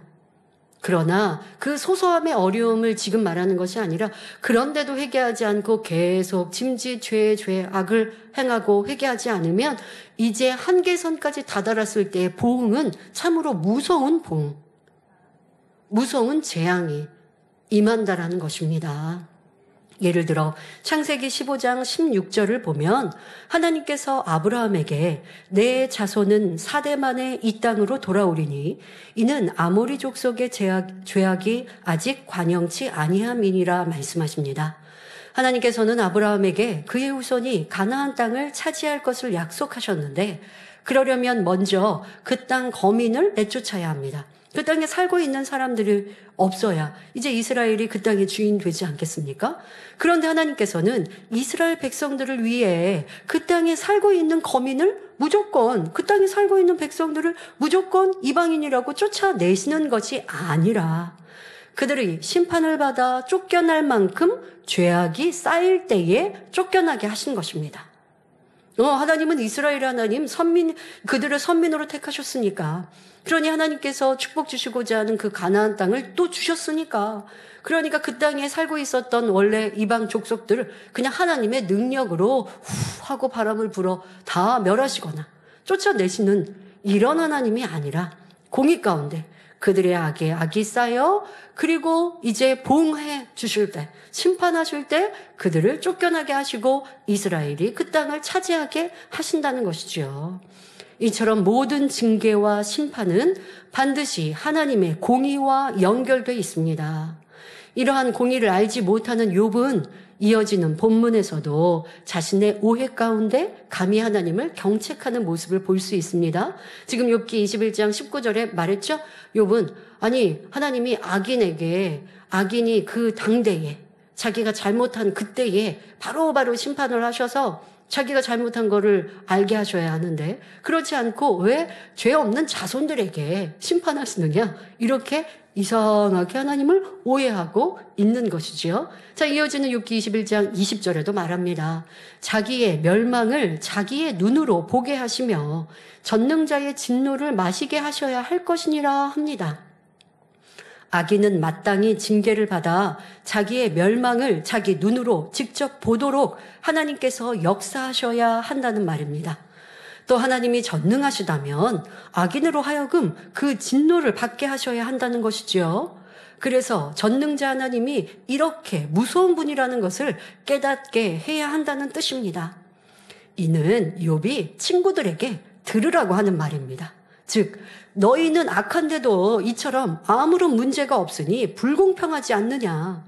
그러나 그 소소함의 어려움을 지금 말하는 것이 아니라 그런데도 회개하지 않고 계속 짐짓 죄 악을 행하고 회개하지 않으면 이제 한계선까지 다다랐을 때의 보응은 참으로 무서운 보응, 무서운 재앙이 임한다라는 것입니다. 예를 들어 창세기 15장 16절을 보면 하나님께서 아브라함에게 내 자손은 4대 만에 이 땅으로 돌아오리니 이는 아모리 족속의 죄악이 아직 관영치 아니함이니라 말씀하십니다. 하나님께서는 아브라함에게 그의 후손이 가나안 땅을 차지할 것을 약속하셨는데 그러려면 먼저 그 땅 거민을 내쫓아야 합니다. 그 땅에 살고 있는 사람들이 없어야 이제 이스라엘이 그 땅의 주인 되지 않겠습니까? 그런데 하나님께서는 이스라엘 백성들을 위해 그 땅에 살고 있는 거민을 무조건, 그 땅에 살고 있는 백성들을 무조건 이방인이라고 쫓아내시는 것이 아니라 그들이 심판을 받아 쫓겨날 만큼 죄악이 쌓일 때에 쫓겨나게 하신 것입니다. 하나님은 이스라엘 하나님 그들을 선민으로 택하셨으니까 그러니 하나님께서 축복 주시고자 하는 그 가나안 땅을 또 주셨으니까 그러니까 그 땅에 살고 있었던 원래 이방 족속들을 그냥 하나님의 능력으로 후 하고 바람을 불어 다 멸하시거나 쫓아내시는 이런 하나님이 아니라 공의 가운데 그들의 악에 악이 쌓여 그리고 이제 보응해 주실 때 심판하실 때 그들을 쫓겨나게 하시고 이스라엘이 그 땅을 차지하게 하신다는 것이죠. 이처럼 모든 징계와 심판은 반드시 하나님의 공의와 연결되어 있습니다. 이러한 공의를 알지 못하는 욥은 이어지는 본문에서도 자신의 오해 가운데 감히 하나님을 경책하는 모습을 볼 수 있습니다. 지금 욥기 21장 19절에 말했죠. 욥은 아니 하나님이 악인이 그 당대에 자기가 잘못한 그때에 바로바로 심판을 하셔서 자기가 잘못한 거를 알게 하셔야 하는데 그렇지 않고 왜 죄 없는 자손들에게 심판하시느냐 이렇게 이상하게 하나님을 오해하고 있는 것이지요. 자, 이어지는 욥기 21장 20절에도 말합니다. 자기의 멸망을 자기의 눈으로 보게 하시며 전능자의 진노를 마시게 하셔야 할 것이니라 합니다. 악인은 마땅히 징계를 받아 자기의 멸망을 자기 눈으로 직접 보도록 하나님께서 역사하셔야 한다는 말입니다. 또 하나님이 전능하시다면 악인으로 하여금 그 진노를 받게 하셔야 한다는 것이지요. 그래서 전능자 하나님이 이렇게 무서운 분이라는 것을 깨닫게 해야 한다는 뜻입니다. 이는 욥이 친구들에게 들으라고 하는 말입니다. 즉 너희는 악한데도 이처럼 아무런 문제가 없으니 불공평하지 않느냐.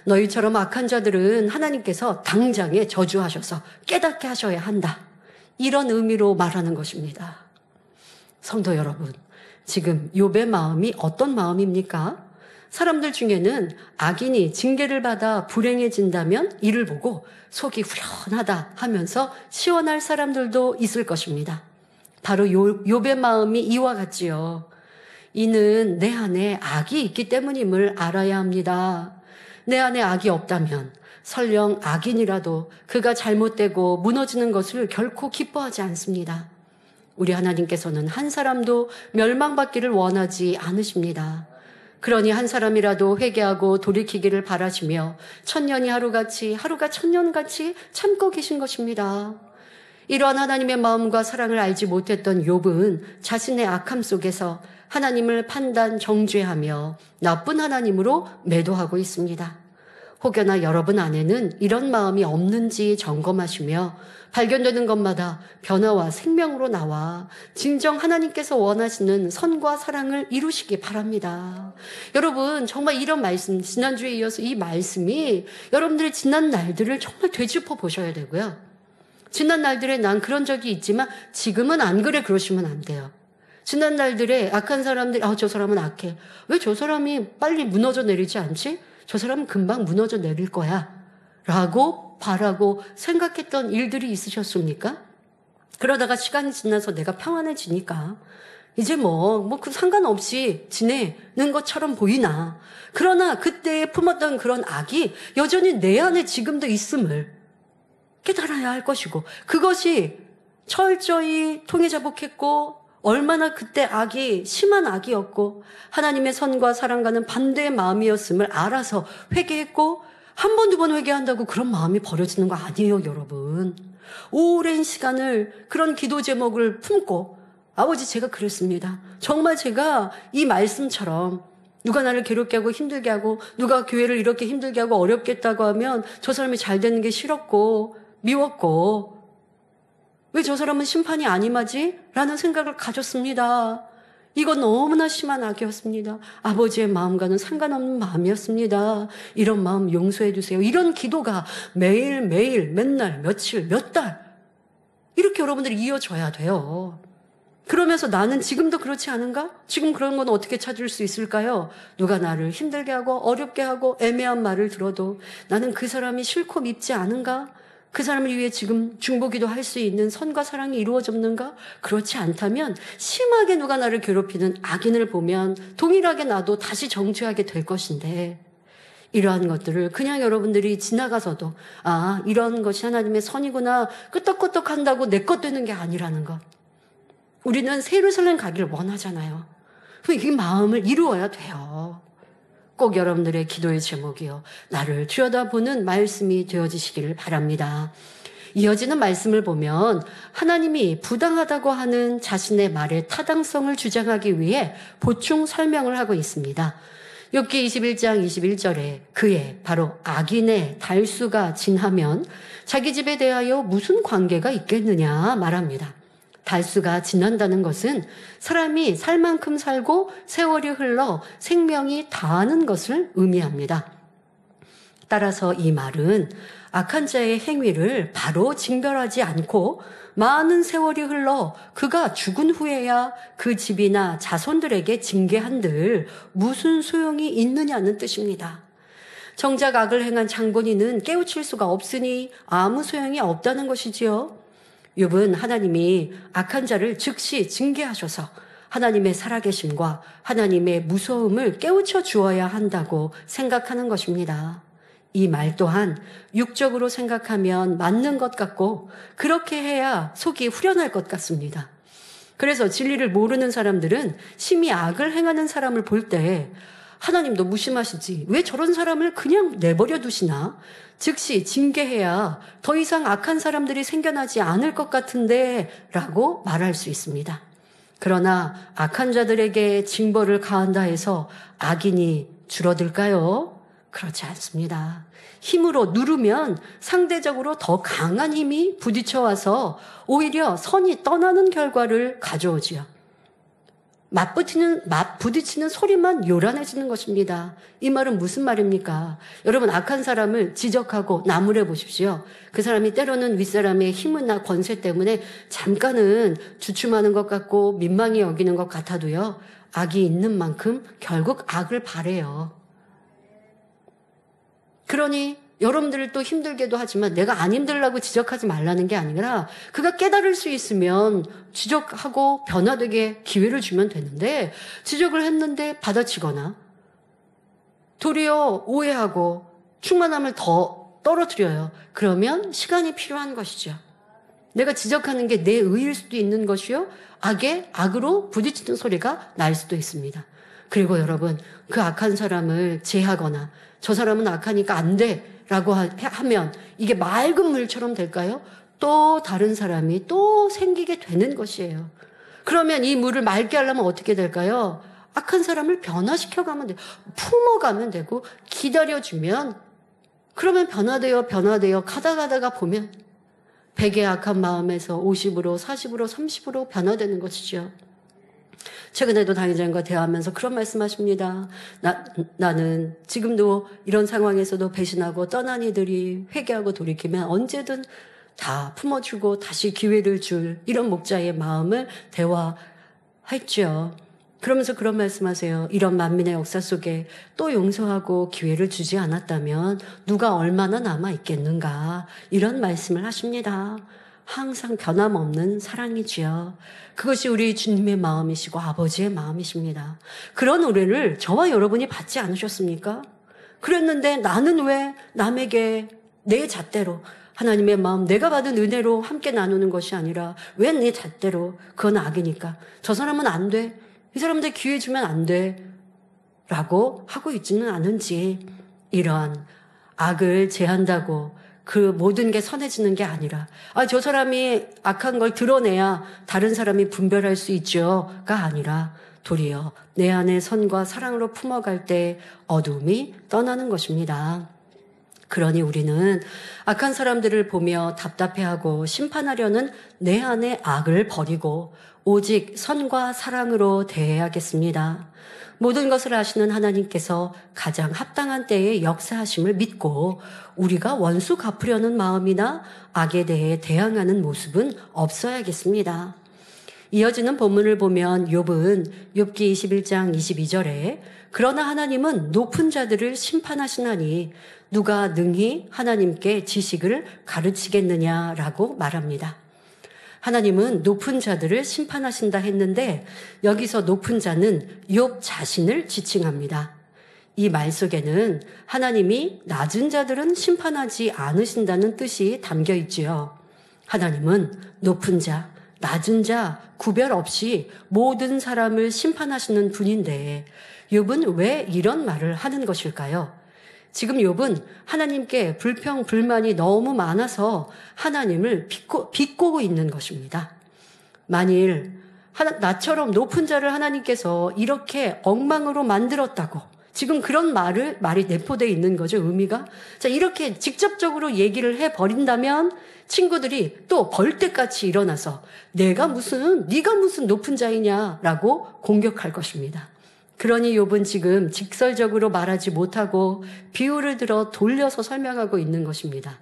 너희처럼 악한 자들은 하나님께서 당장에 저주하셔서 깨닫게 하셔야 한다. 이런 의미로 말하는 것입니다. 성도 여러분, 지금 욥의 마음이 어떤 마음입니까? 사람들 중에는 악인이 징계를 받아 불행해진다면 이를 보고 속이 후련하다 하면서 시원할 사람들도 있을 것입니다. 바로 욥의 마음이 이와 같지요. 이는 내 안에 악이 있기 때문임을 알아야 합니다. 내 안에 악이 없다면 설령 악인이라도 그가 잘못되고 무너지는 것을 결코 기뻐하지 않습니다. 우리 하나님께서는 한 사람도 멸망받기를 원하지 않으십니다. 그러니 한 사람이라도 회개하고 돌이키기를 바라시며 천년이 하루같이 하루가 천년같이 참고 계신 것입니다. 이러한 하나님의 마음과 사랑을 알지 못했던 욥은 자신의 악함 속에서 하나님을 판단 정죄하며 나쁜 하나님으로 매도하고 있습니다. 혹여나 여러분 안에는 이런 마음이 없는지 점검하시며 발견되는 것마다 변화와 생명으로 나와 진정 하나님께서 원하시는 선과 사랑을 이루시기 바랍니다. 여러분 정말 이런 말씀, 지난주에 이어서 이 말씀이 여러분들의 지난 날들을 정말 되짚어 보셔야 되고요. 지난 날들에 난 그런 적이 있지만 지금은 안 그래 그러시면 안 돼요. 지난 날들에 악한 사람들이 저 사람은 악해. 왜 저 사람이 빨리 무너져 내리지 않지? 저 사람은 금방 무너져 내릴 거야 라고 바라고 생각했던 일들이 있으셨습니까? 그러다가 시간이 지나서 내가 평안해지니까 이제 그 상관없이 지내는 것처럼 보이나. 그러나 그때 품었던 그런 악이 여전히 내 안에 지금도 있음을 깨달아야 할 것이고, 그것이 철저히 통해자복했고 얼마나 그때 악이 심한 악이었고 하나님의 선과 사랑과는 반대의 마음이었음을 알아서 회개했고, 한 번, 두 번 회개한다고 그런 마음이 버려지는 거 아니에요, 여러분. 오랜 시간을 그런 기도 제목을 품고, 아버지 제가 그랬습니다. 정말 제가 이 말씀처럼 누가 나를 괴롭게 하고 힘들게 하고 누가 교회를 이렇게 힘들게 하고 어렵게 했다고 하면 저 사람이 잘 되는 게 싫었고 미웠고, 왜 저 사람은 심판이 안 임하지? 라는 생각을 가졌습니다. 이건 너무나 심한 악이었습니다. 아버지의 마음과는 상관없는 마음이었습니다. 이런 마음 용서해 주세요. 이런 기도가 매일매일 맨날 며칠 몇 달 이렇게 여러분들이 이어져야 돼요. 그러면서 나는 지금도 그렇지 않은가? 지금 그런 건 어떻게 찾을 수 있을까요? 누가 나를 힘들게 하고 어렵게 하고 애매한 말을 들어도 나는 그 사람이 싫고 밉지 않은가? 그 사람을 위해 지금 중보기도 할 수 있는 선과 사랑이 이루어졌는가? 그렇지 않다면 심하게 누가 나를 괴롭히는 악인을 보면 동일하게 나도 다시 정죄하게 될 것인데, 이러한 것들을 그냥 여러분들이 지나가서도 이런 것이 하나님의 선이구나 끄떡끄떡 한다고 내 것 되는 게 아니라는 것. 우리는 새 예루살렘 가기를 원하잖아요. 그럼 이 마음을 이루어야 돼요. 꼭 여러분들의 기도의 제목이요, 나를 들여다보는 말씀이 되어지시기를 바랍니다. 이어지는 말씀을 보면 하나님이 부당하다고 하는 자신의 말의 타당성을 주장하기 위해 보충 설명을 하고 있습니다. 욥기 21장 21절에 그의 바로 악인의 달수가 지나면 자기 집에 대하여 무슨 관계가 있겠느냐 말합니다. 달수가 지난다는 것은 사람이 살 만큼 살고 세월이 흘러 생명이 다하는 것을 의미합니다. 따라서 이 말은 악한 자의 행위를 바로 징벌하지 않고 많은 세월이 흘러 그가 죽은 후에야 그 집이나 자손들에게 징계한들 무슨 소용이 있느냐는 뜻입니다. 정작 악을 행한 장본인은 깨우칠 수가 없으니 아무 소용이 없다는 것이지요. 욥은 하나님이 악한 자를 즉시 징계하셔서 하나님의 살아계심과 하나님의 무서움을 깨우쳐 주어야 한다고 생각하는 것입니다. 이 말 또한 육적으로 생각하면 맞는 것 같고 그렇게 해야 속이 후련할 것 같습니다. 그래서 진리를 모르는 사람들은 심히 악을 행하는 사람을 볼 때 하나님도 무심하시지 왜 저런 사람을 그냥 내버려 두시나? 즉시 징계해야 더 이상 악한 사람들이 생겨나지 않을 것 같은데 라고 말할 수 있습니다. 그러나 악한 자들에게 징벌을 가한다 해서 악인이 줄어들까요? 그렇지 않습니다. 힘으로 누르면 상대적으로 더 강한 힘이 부딪혀와서 오히려 선이 떠나는 결과를 가져오지요. 부딪히는 소리만 요란해지는 것입니다. 이 말은 무슨 말입니까? 여러분, 악한 사람을 지적하고 나무래 보십시오. 그 사람이 때로는 윗사람의 힘이나 권세 때문에 잠깐은 주춤하는 것 같고 민망히 여기는 것 같아도요. 악이 있는 만큼 결국 악을 바래요. 그러니 여러분들을 또 힘들게도 하지만 내가 안 힘들라고 지적하지 말라는 게 아니라 그가 깨달을 수 있으면 지적하고 변화되게 기회를 주면 되는데 지적을 했는데 받아치거나 도리어 오해하고 충만함을 더 떨어뜨려요. 그러면 시간이 필요한 것이죠. 내가 지적하는 게 내 의일 수도 있는 것이요. 악으로 부딪히는 소리가 날 수도 있습니다. 그리고 여러분, 그 악한 사람을 제하거나 저 사람은 악하니까 안 돼 라고 하면 이게 맑은 물처럼 될까요? 또 다른 사람이 또 생기게 되는 것이에요. 그러면 이 물을 맑게 하려면 어떻게 될까요? 악한 사람을 변화시켜가면 돼요. 품어가면 되고 기다려주면 그러면 변화되어 가다가 보면 100의 악한 마음에서 50으로 40으로 30으로 변화되는 것이죠. 최근에도 당회장과 대화하면서 그런 말씀하십니다. 나는 지금도 이런 상황에서도 배신하고 떠난 이들이 회개하고 돌이키면 언제든 다 품어주고 다시 기회를 줄 이런 목자의 마음을 대화했죠. 그러면서 그런 말씀하세요. 이런 만민의 역사 속에 또 용서하고 기회를 주지 않았다면 누가 얼마나 남아있겠는가 이런 말씀을 하십니다. 항상 변함없는 사랑이지요. 그것이 우리 주님의 마음이시고 아버지의 마음이십니다. 그런 은혜를 저와 여러분이 받지 않으셨습니까? 그랬는데 나는 왜 남에게 내 잣대로 하나님의 마음 내가 받은 은혜로 함께 나누는 것이 아니라 왜 내 잣대로 그건 악이니까 저 사람은 안 돼. 이 사람들 기회 주면 안 돼. 라고 하고 있지는 않은지 이런 악을 제한다고 그 모든 게 선해지는 게 아니라 저 사람이 악한 걸 드러내야 다른 사람이 분별할 수 있죠가 아니라 도리어 내 안에 선과 사랑으로 품어갈 때 어둠이 떠나는 것입니다. 그러니 우리는 악한 사람들을 보며 답답해하고 심판하려는 내 안의 악을 버리고 오직 선과 사랑으로 대해야겠습니다. 모든 것을 아시는 하나님께서 가장 합당한 때에 역사하심을 믿고 우리가 원수 갚으려는 마음이나 악에 대해 대항하는 모습은 없어야겠습니다. 이어지는 본문을 보면 욥은 욥기 21장 22절에 그러나 하나님은 높은 자들을 심판하시나니 누가 능히 하나님께 지식을 가르치겠느냐라고 말합니다. 하나님은 높은 자들을 심판하신다 했는데 여기서 높은 자는 욥 자신을 지칭합니다. 이 말 속에는 하나님이 낮은 자들은 심판하지 않으신다는 뜻이 담겨 있지요. 하나님은 높은 자, 낮은 자 구별 없이 모든 사람을 심판하시는 분인데 욥은 왜 이런 말을 하는 것일까요? 지금 욥은 하나님께 불평, 불만이 너무 많아서 하나님을 비꼬고 있는 것입니다. 만일 나처럼 높은 자를 하나님께서 이렇게 엉망으로 만들었다고 지금 그런 말이 내포되어 있는 거죠, 의미가. 자, 이렇게 직접적으로 얘기를 해버린다면 친구들이 또 벌떼같이 일어나서 네가 무슨 높은 자이냐라고 공격할 것입니다. 그러니 욥은 지금 직설적으로 말하지 못하고 비유를 들어 돌려서 설명하고 있는 것입니다.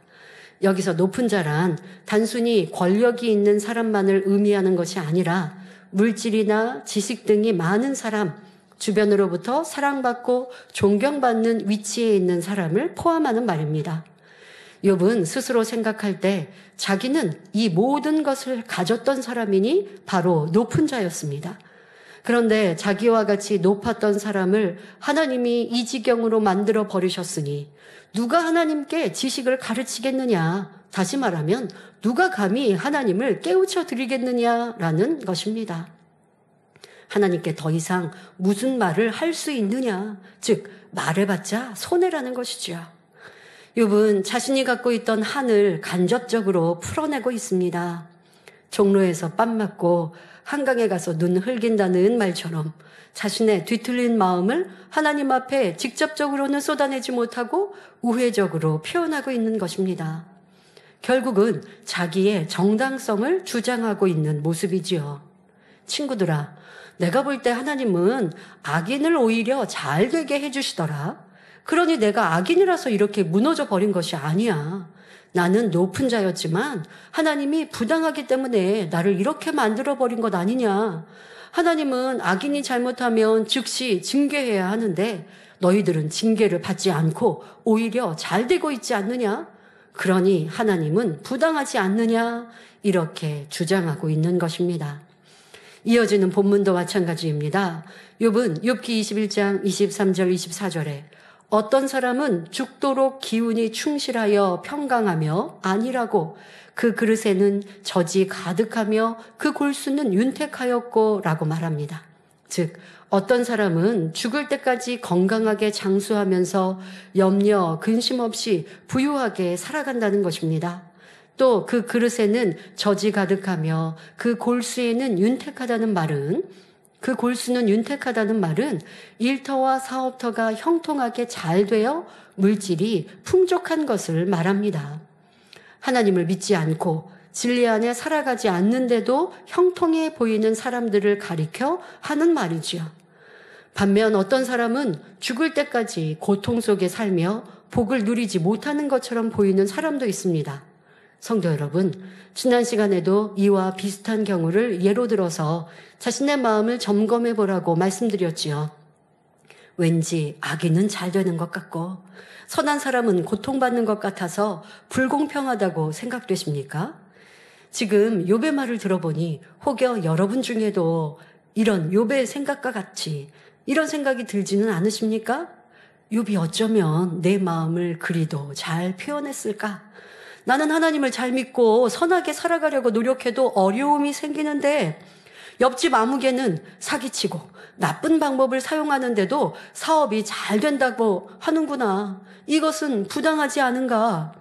여기서 높은 자란 단순히 권력이 있는 사람만을 의미하는 것이 아니라 물질이나 지식 등이 많은 사람, 주변으로부터 사랑받고 존경받는 위치에 있는 사람을 포함하는 말입니다. 욥은 스스로 생각할 때 자기는 이 모든 것을 가졌던 사람이니 바로 높은 자였습니다. 그런데 자기와 같이 높았던 사람을 하나님이 이 지경으로 만들어 버리셨으니 누가 하나님께 지식을 가르치겠느냐? 다시 말하면 누가 감히 하나님을 깨우쳐 드리겠느냐라는 것입니다. 하나님께 더 이상 무슨 말을 할 수 있느냐? 즉 말해봤자 손해라는 것이죠. 욥은 자신이 갖고 있던 한을 간접적으로 풀어내고 있습니다. 종로에서 빰 맞고 한강에 가서 눈 흘긴다는 말처럼 자신의 뒤틀린 마음을 하나님 앞에 직접적으로는 쏟아내지 못하고 우회적으로 표현하고 있는 것입니다. 결국은 자기의 정당성을 주장하고 있는 모습이지요. 친구들아, 내가 볼 때 하나님은 악인을 오히려 잘 되게 해주시더라. 그러니 내가 악인이라서 이렇게 무너져 버린 것이 아니야. 나는 높은 자였지만 하나님이 부당하기 때문에 나를 이렇게 만들어 버린 것 아니냐. 하나님은 악인이 잘못하면 즉시 징계해야 하는데 너희들은 징계를 받지 않고 오히려 잘 되고 있지 않느냐. 그러니 하나님은 부당하지 않느냐. 이렇게 주장하고 있는 것입니다. 이어지는 본문도 마찬가지입니다. 욥은 욥기 21장 23절 24절에 어떤 사람은 죽도록 기운이 충실하여 평강하며 안일하고 그 그릇에는 젖이 가득하며 그 골수는 윤택하였고 라고 말합니다. 즉 어떤 사람은 죽을 때까지 건강하게 장수하면서 염려, 근심 없이 부유하게 살아간다는 것입니다. 또 그 그릇에는 젖이 가득하며 그 골수에는 윤택하다는 말은 그 골수는 윤택하다는 말은 일터와 사업터가 형통하게 잘 되어 물질이 풍족한 것을 말합니다. 하나님을 믿지 않고 진리 안에 살아가지 않는데도 형통해 보이는 사람들을 가리켜 하는 말이지요. 반면 어떤 사람은 죽을 때까지 고통 속에 살며 복을 누리지 못하는 것처럼 보이는 사람도 있습니다. 성도 여러분, 지난 시간에도 이와 비슷한 경우를 예로 들어서 자신의 마음을 점검해 보라고 말씀드렸지요. 왠지 악인은 잘 되는 것 같고 선한 사람은 고통받는 것 같아서 불공평하다고 생각되십니까? 지금 욥의 말을 들어보니 혹여 여러분 중에도 이런 욥의 생각과 같이 이런 생각이 들지는 않으십니까? 욥이 어쩌면 내 마음을 그리도 잘 표현했을까? 나는 하나님을 잘 믿고 선하게 살아가려고 노력해도 어려움이 생기는데 옆집 아무개는 사기치고 나쁜 방법을 사용하는데도 사업이 잘 된다고 하는구나. 이것은 부당하지 않은가?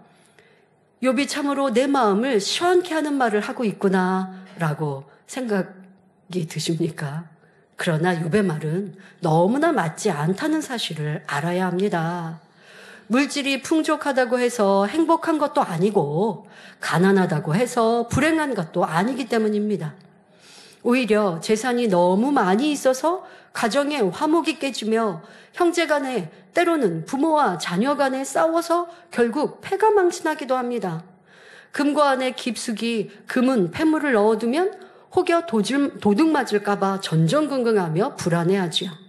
욥이 참으로 내 마음을 시원케 하는 말을 하고 있구나 라고 생각이 드십니까? 그러나 욥의 말은 너무나 맞지 않다는 사실을 알아야 합니다. 물질이 풍족하다고 해서 행복한 것도 아니고 가난하다고 해서 불행한 것도 아니기 때문입니다. 오히려 재산이 너무 많이 있어서 가정에 화목이 깨지며 형제 간에 때로는 부모와 자녀 간에 싸워서 결국 패가 망신하기도 합니다. 금고 안에 깊숙이 금은 폐물을 넣어두면 혹여 도둑 맞을까 봐 전전긍긍하며 불안해하지요.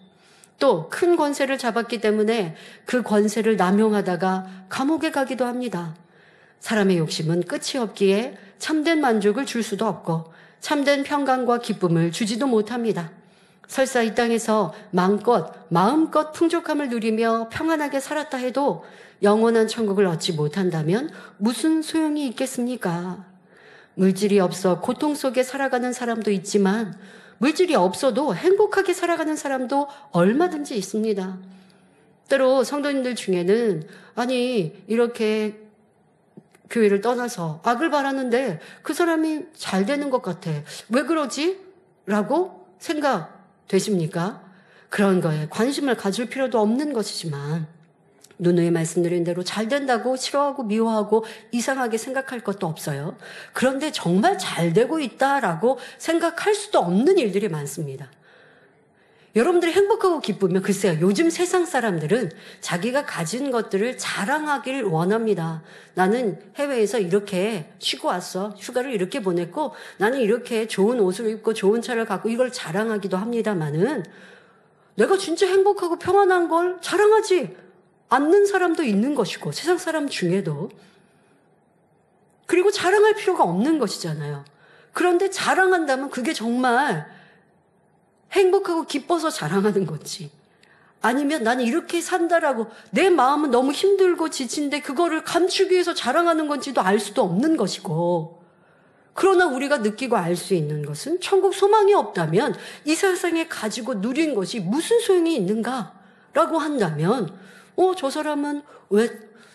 또 큰 권세를 잡았기 때문에 그 권세를 남용하다가 감옥에 가기도 합니다. 사람의 욕심은 끝이 없기에 참된 만족을 줄 수도 없고 참된 평강과 기쁨을 주지도 못합니다. 설사 이 땅에서 마음껏 풍족함을 누리며 평안하게 살았다 해도 영원한 천국을 얻지 못한다면 무슨 소용이 있겠습니까? 물질이 없어 고통 속에 살아가는 사람도 있지만 물질이 없어도 행복하게 살아가는 사람도 얼마든지 있습니다. 때로 성도님들 중에는 아니 이렇게 교회를 떠나서 악을 바라는데 그 사람이 잘 되는 것 같아. 왜 그러지? 라고 생각되십니까? 그런 거에 관심을 가질 필요도 없는 것이지만 누누이 말씀드린 대로 잘 된다고 싫어하고 미워하고 이상하게 생각할 것도 없어요. 그런데 정말 잘 되고 있다라고 생각할 수도 없는 일들이 많습니다. 여러분들이 행복하고 기쁘면 글쎄요. 요즘 세상 사람들은 자기가 가진 것들을 자랑하길 원합니다. 나는 해외에서 이렇게 쉬고 왔어. 휴가를 이렇게 보냈고 나는 이렇게 좋은 옷을 입고 좋은 차를 갖고 이걸 자랑하기도 합니다만은 내가 진짜 행복하고 평안한 걸 자랑하지 않는 사람도 있는 것이고 세상 사람 중에도 그리고 자랑할 필요가 없는 것이잖아요. 그런데 자랑한다면 그게 정말 행복하고 기뻐서 자랑하는 건지, 아니면 나는 이렇게 산다라고 내 마음은 너무 힘들고 지친데 그거를 감추기 위해서 자랑하는 건지도 알 수도 없는 것이고, 그러나 우리가 느끼고 알 수 있는 것은 천국 소망이 없다면 이 세상에 가지고 누린 것이 무슨 소용이 있는가라고 한다면 저 사람은 왜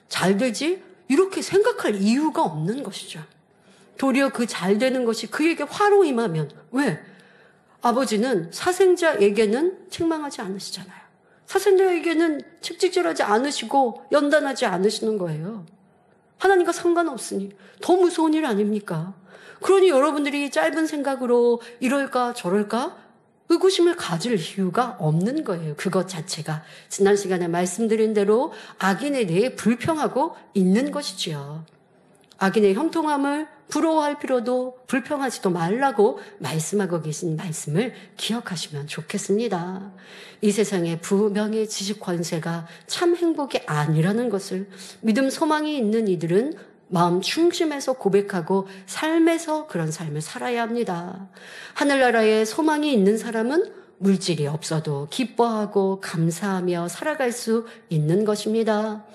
잘 되지? 이렇게 생각할 이유가 없는 것이죠. 도리어 그 잘 되는 것이 그에게 화로 임하면, 왜? 아버지는 사생자에게는 책망하지 않으시잖아요. 사생자에게는 책찍질하지 않으시고 연단하지 않으시는 거예요. 하나님과 상관없으니 더 무서운 일 아닙니까? 그러니 여러분들이 짧은 생각으로 이럴까 저럴까 의구심을 가질 이유가 없는 거예요. 그것 자체가 지난 시간에 말씀드린 대로 악인에 대해 불평하고 있는 것이지요. 악인의 형통함을 부러워할 필요도 불평하지도 말라고 말씀하고 계신 말씀을 기억하시면 좋겠습니다. 이 세상의 부명의 지식 권세가 참 행복이 아니라는 것을 믿음 소망이 있는 이들은 마음 중심에서 고백하고 삶에서 그런 삶을 살아야 합니다. 하늘나라에 소망이 있는 사람은 물질이 없어도 기뻐하고 감사하며 살아갈 수 있는 것입니다.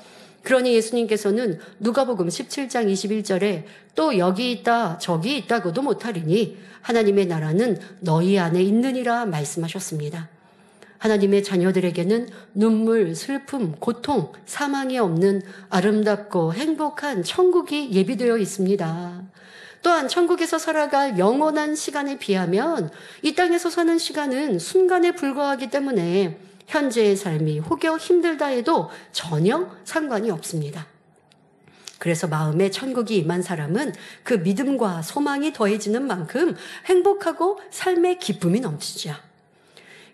그러니 예수님께서는 누가복음 17장 21절에 또 여기 있다 저기 있다고도 못하리니 하나님의 나라는 너희 안에 있느니라 말씀하셨습니다. 하나님의 자녀들에게는 눈물, 슬픔, 고통, 사망이 없는 아름답고 행복한 천국이 예비되어 있습니다. 또한 천국에서 살아갈 영원한 시간에 비하면 이 땅에서 사는 시간은 순간에 불과하기 때문에 현재의 삶이 혹여 힘들다 해도 전혀 상관이 없습니다. 그래서 마음에 천국이 임한 사람은 그 믿음과 소망이 더해지는 만큼 행복하고 삶의 기쁨이 넘치죠.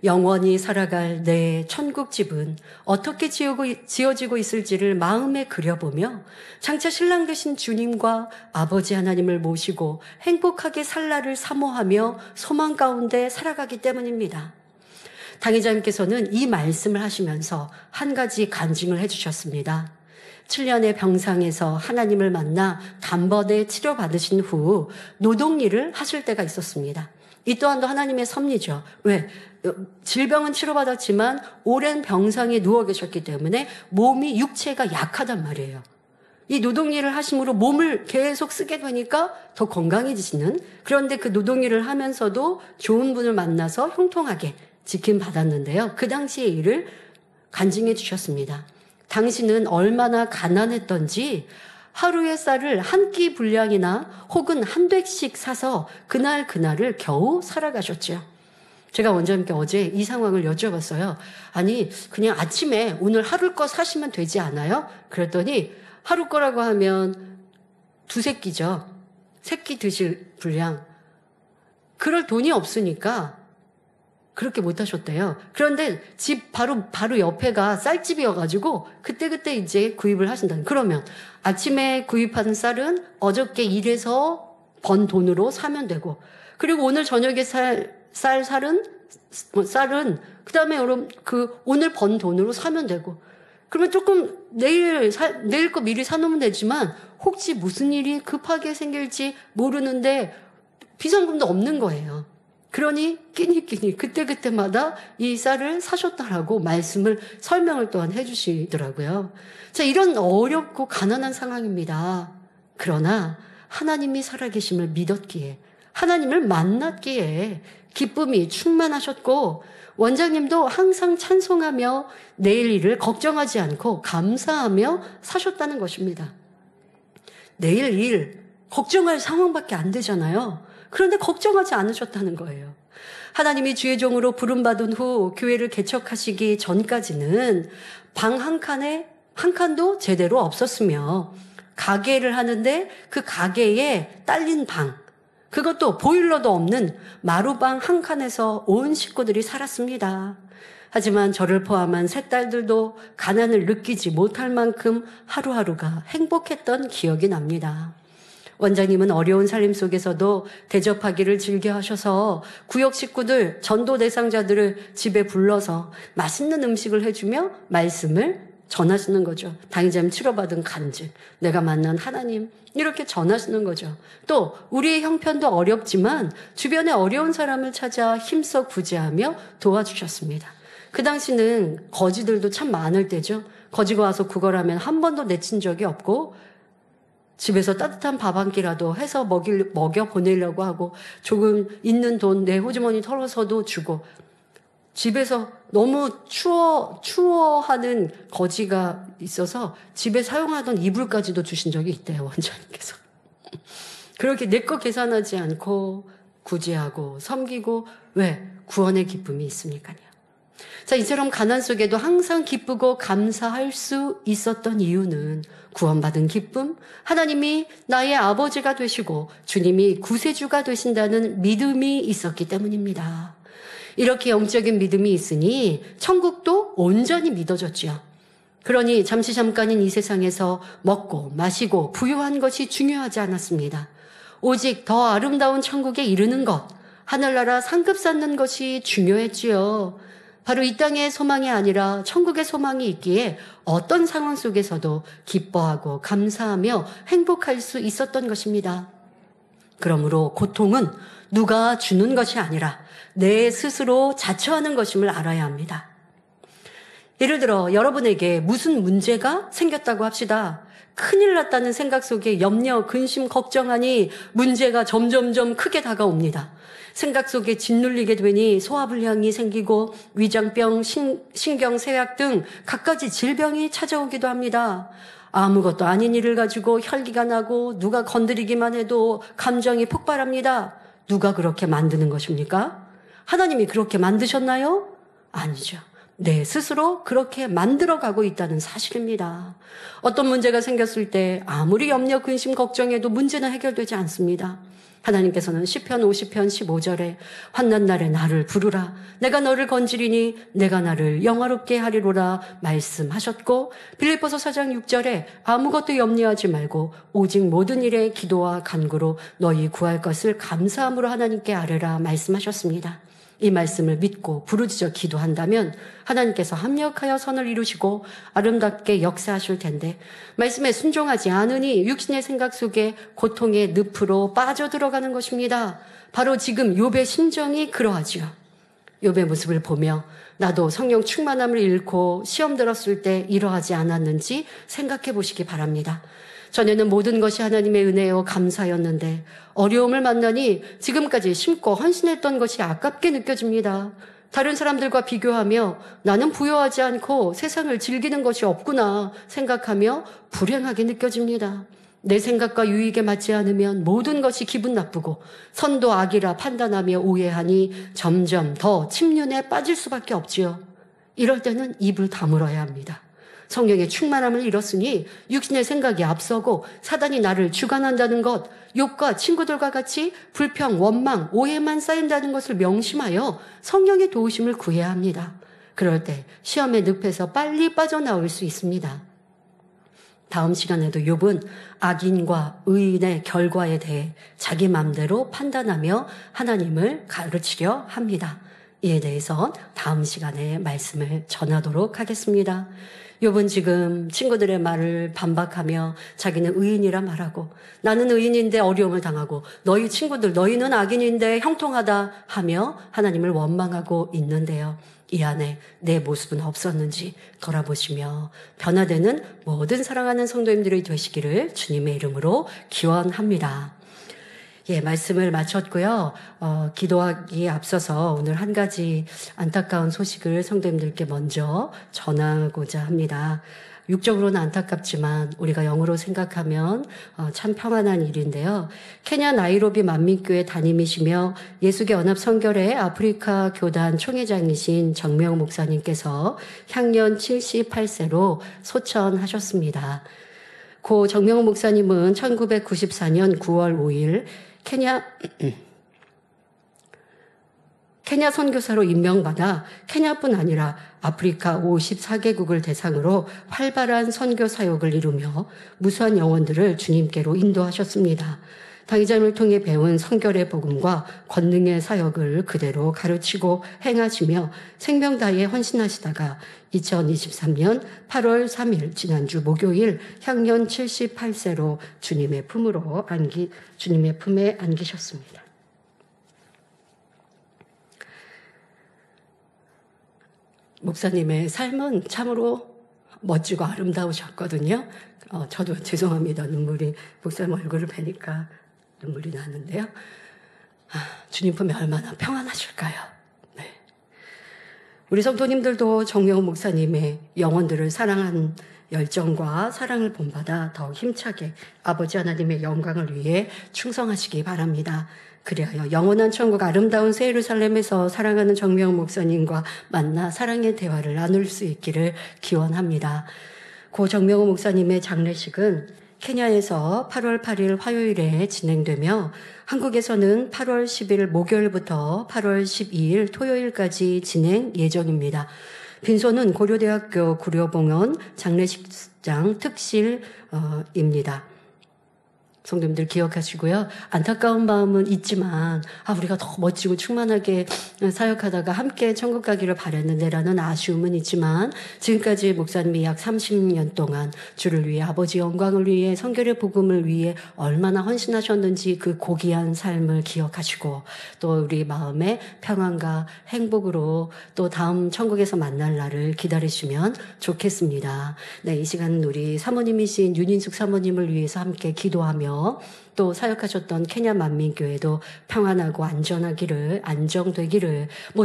영원히 살아갈 내 천국집은 어떻게 지어지고 있을지를 마음에 그려보며 장차 신랑 되신 주님과 아버지 하나님을 모시고 행복하게 살 날을 사모하며 소망 가운데 살아가기 때문입니다. 당회자님께서는 이 말씀을 하시면서 한 가지 간증을 해주셨습니다. 7년의 병상에서 하나님을 만나 단번에 치료받으신 후 노동일을 하실 때가 있었습니다. 이 또한도 하나님의 섭리죠. 왜? 질병은 치료받았지만 오랜 병상에 누워 계셨기 때문에 몸이 육체가 약하단 말이에요. 이 노동일을 하심으로 몸을 계속 쓰게 되니까 더 건강해지시는, 그런데 그 노동일을 하면서도 좋은 분을 만나서 형통하게 지킴받았는데요. 그 당시의 일을 간증해 주셨습니다. 당신은 얼마나 가난했던지 하루의 쌀을 한 끼 분량이나 혹은 한 뎁씩 사서 그날을 겨우 살아가셨죠. 제가 원장님께 어제 이 상황을 여쭤봤어요. 아니, 그냥 아침에 오늘 하루 거 사시면 되지 않아요? 그랬더니 하루 거라고 하면 2새끼죠. 3끼 드실 분량. 그럴 돈이 없으니까 그렇게 못 하셨대요. 그런데 집 바로 옆에가 쌀집이어가지고 그때 이제 구입을 하신다는. 그러면 아침에 구입한 쌀은 어저께 일해서 번 돈으로 사면 되고, 그리고 오늘 저녁에 쌀은 그다음에 여러분 오늘 번 돈으로 사면 되고, 그러면 조금 내일 거 미리 사놓으면 되지만 혹시 무슨 일이 급하게 생길지 모르는데 비상금도 없는 거예요. 그러니 끼니 그때마다 이 쌀을 사셨다라고 설명을 또한 해주시더라고요. 자, 이런 어렵고 가난한 상황입니다. 그러나 하나님이 살아계심을 믿었기에, 하나님을 만났기에 기쁨이 충만하셨고, 원장님도 항상 찬송하며 내일 일을 걱정하지 않고 감사하며 사셨다는 것입니다. 내일 일 걱정할 상황밖에 안 되잖아요. 그런데 걱정하지 않으셨다는 거예요. 하나님이 주의 종으로 부름받은 후 교회를 개척하시기 전까지는 방 한 칸도 제대로 없었으며, 가게를 하는데 그 가게에 딸린 방, 그것도 보일러도 없는 마루방 한 칸에서 온 식구들이 살았습니다. 하지만 저를 포함한 세 딸들도 가난을 느끼지 못할 만큼 하루하루가 행복했던 기억이 납니다. 원장님은 어려운 살림 속에서도 대접하기를 즐겨하셔서 구역 식구들, 전도 대상자들을 집에 불러서 맛있는 음식을 해주며 말씀을 전하시는 거죠. 당의자님 치료받은 간증, 내가 만난 하나님, 이렇게 전하시는 거죠. 또 우리의 형편도 어렵지만 주변에 어려운 사람을 찾아 힘써 구제하며 도와주셨습니다. 그 당시는 거지들도 참 많을 때죠. 거지가 와서 구걸하면 한 번도 내친 적이 없고 집에서 따뜻한 밥 한 끼라도 해서 먹여 보내려고 하고 조금 있는 돈 내 호주머니 털어서도 주고, 집에서 너무 추워하는 거지가 있어서 집에 사용하던 이불까지도 주신 적이 있대요, 원장님께서. 그렇게 내 거 계산하지 않고 구제하고 섬기고, 왜? 구원의 기쁨이 있으니까요. 자, 이처럼 가난 속에도 항상 기쁘고 감사할 수 있었던 이유는 구원받은 기쁨, 하나님이 나의 아버지가 되시고 주님이 구세주가 되신다는 믿음이 있었기 때문입니다. 이렇게 영적인 믿음이 있으니 천국도 온전히 믿어졌지요. 그러니 잠깐인 이 세상에서 먹고 마시고 부유한 것이 중요하지 않았습니다. 오직 더 아름다운 천국에 이르는 것, 하늘나라 상급 쌓는 것이 중요했지요. 바로 이 땅의 소망이 아니라 천국의 소망이 있기에 어떤 상황 속에서도 기뻐하고 감사하며 행복할 수 있었던 것입니다. 그러므로 고통은 누가 주는 것이 아니라 내 스스로 자처하는 것임을 알아야 합니다. 예를 들어 여러분에게 무슨 문제가 생겼다고 합시다. 큰일 났다는 생각 속에 염려, 근심, 걱정하니 문제가 점점점 크게 다가옵니다. 생각 속에 짓눌리게 되니 소화불량이 생기고 위장병, 신경쇠약 등 갖가지 질병이 찾아오기도 합니다. 아무것도 아닌 일을 가지고 혈기가 나고 누가 건드리기만 해도 감정이 폭발합니다. 누가 그렇게 만드는 것입니까? 하나님이 그렇게 만드셨나요? 아니죠. 내 스스로 그렇게 만들어가고 있다는 사실입니다. 어떤 문제가 생겼을 때 아무리 염려, 근심, 걱정해도 문제는 해결되지 않습니다. 하나님께서는 시편 50편 15절에 환난 날에 나를 부르라, 내가 너를 건지리니 내가 나를 영화롭게 하리로라 말씀하셨고, 빌립보서 4장 6절에 아무것도 염려하지 말고 오직 모든 일에 기도와 간구로 너희 구할 것을 감사함으로 하나님께 아뢰라 말씀하셨습니다. 이 말씀을 믿고 부르짖어 기도한다면 하나님께서 합력하여 선을 이루시고 아름답게 역사하실 텐데, 말씀에 순종하지 않으니 육신의 생각 속에 고통의 늪으로 빠져들어가는 것입니다. 바로 지금 욥의 심정이 그러하지요. 욥의 모습을 보며 나도 성령 충만함을 잃고 시험 들었을 때 이러하지 않았는지 생각해 보시기 바랍니다. 전에는 모든 것이 하나님의 은혜요 감사였는데 어려움을 만나니 지금까지 심고 헌신했던 것이 아깝게 느껴집니다. 다른 사람들과 비교하며 나는 부여하지 않고 세상을 즐기는 것이 없구나 생각하며 불행하게 느껴집니다. 내 생각과 유익에 맞지 않으면 모든 것이 기분 나쁘고 선도 악이라 판단하며 오해하니 점점 더 침륜에 빠질 수밖에 없지요. 이럴 때는 입을 다물어야 합니다. 성령의 충만함을 잃었으니 육신의 생각이 앞서고 사단이 나를 주관한다는 것, 욥과 친구들과 같이 불평, 원망, 오해만 쌓인다는 것을 명심하여 성령의 도우심을 구해야 합니다. 그럴 때 시험의 늪에서 빨리 빠져나올 수 있습니다. 다음 시간에도 욥은 악인과 의인의 결과에 대해 자기 마음대로 판단하며 하나님을 가르치려 합니다. 이에 대해서 다음 시간에 말씀을 전하도록 하겠습니다. 욥은 지금 친구들의 말을 반박하며 자기는 의인이라 말하고, 나는 의인인데 어려움을 당하고, 너희 친구들 너희는 악인인데 형통하다 하며 하나님을 원망하고 있는데요. 이 안에 내 모습은 없었는지 돌아보시며 변화되는 모든 사랑하는 성도님들이 되시기를 주님의 이름으로 기원합니다. 예, 말씀을 마쳤고요. 기도하기에 앞서서 오늘 한 가지 안타까운 소식을 성도님들께 먼저 전하고자 합니다. 육적으로는 안타깝지만 우리가 영으로 생각하면 참 평안한 일인데요. 케냐 나이로비 만민교회 담임이시며 예수계 연합 선결회 아프리카 교단 총회장이신 정명 목사님께서 향년 78세로 소천하셨습니다. 고 정명 목사님은 1994년 9월 5일 케냐 선교사로 임명받아 케냐뿐 아니라 아프리카 54개국을 대상으로 활발한 선교 사역을 이루며 무수한 영혼들을 주님께로 인도하셨습니다. 당의자님을 통해 배운 성결의 복음과 권능의 사역을 그대로 가르치고 행하시며 생명 다해 헌신하시다가 2023년 8월 3일 지난주 목요일 향년 78세로 주님의 품에 안기셨습니다. 목사님의 삶은 참으로 멋지고 아름다우셨거든요. 저도 죄송합니다. 목사님 얼굴을 뵈니까 눈물이 나는데요. 주님 품에 얼마나 평안하실까요? 네. 우리 성도님들도 정명훈 목사님의 영혼들을 사랑한 열정과 사랑을 본받아 더욱 힘차게 아버지 하나님의 영광을 위해 충성하시기 바랍니다. 그리하여 영원한 천국 아름다운 새 예루살렘에서 사랑하는 정명훈 목사님과 만나 사랑의 대화를 나눌 수 있기를 기원합니다. 고 정명훈 목사님의 장례식은 케냐에서 8월 8일 화요일에 진행되며 한국에서는 8월 10일 목요일부터 8월 12일 토요일까지 진행 예정입니다. 빈소는 고려대학교 구려봉원 장례식장 특실입니다. 성도님들 기억하시고요. 안타까운 마음은 있지만 우리가 더 멋지고 충만하게 사역하다가 함께 천국 가기를 바랬는데라는 아쉬움은 있지만 지금까지 목사님이 약 30년 동안 주를 위해 아버지 영광을 위해 성결의 복음을 위해 얼마나 헌신하셨는지 그 고귀한 삶을 기억하시고 또 우리 마음의 평안과 행복으로 또 다음 천국에서 만날 날을 기다리시면 좋겠습니다. 네, 이 시간은 우리 사모님이신 윤인숙 사모님을 위해서 함께 기도하며 또 사역하셨던 케냐 만민교회도 평안하고 안정되기를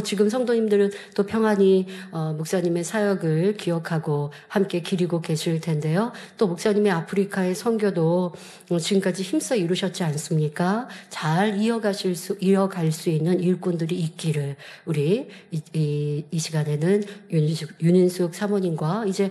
지금 성도님들은 또 평안히 목사님의 사역을 기억하고 함께 기리고 계실 텐데요. 또 목사님의 아프리카의 선교도 지금까지 힘써 이루셨지 않습니까? 잘 이어갈 수 있는 일꾼들이 있기를 우리 이 시간에는 윤인숙 사모님과 이제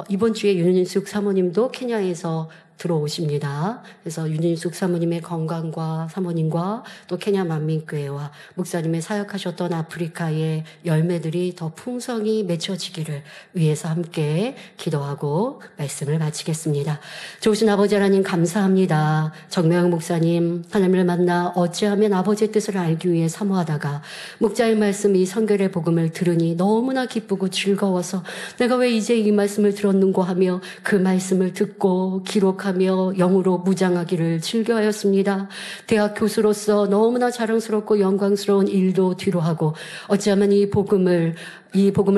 이번 주에 윤인숙 사모님도 케냐에서 들어오십니다. 그래서 윤인숙 사모님의 건강과 사모님과 또 케냐 만민교회와 목사님의 사역하셨던 아프리카의 열매들이 더 풍성히 맺혀지기를 위해서 함께 기도하고 말씀을 마치겠습니다. 좋으신 아버지 하나님 감사합니다. 정명훈 목사님 하나님을 만나 어찌하면 아버지의 뜻을 알기 위해 사모하다가 목자의 말씀 이 성결의 복음을 들으니 너무나 기쁘고 즐거워서 내가 왜 이제 이 말씀을 들었는고 하며 그 말씀을 듣고 기록하며 영으로 무장하기를 즐겨하였습니다. 대학 교수로서 너무나 자랑스럽고 영광스러운 일도 뒤로 하고 어찌하면 이 복음을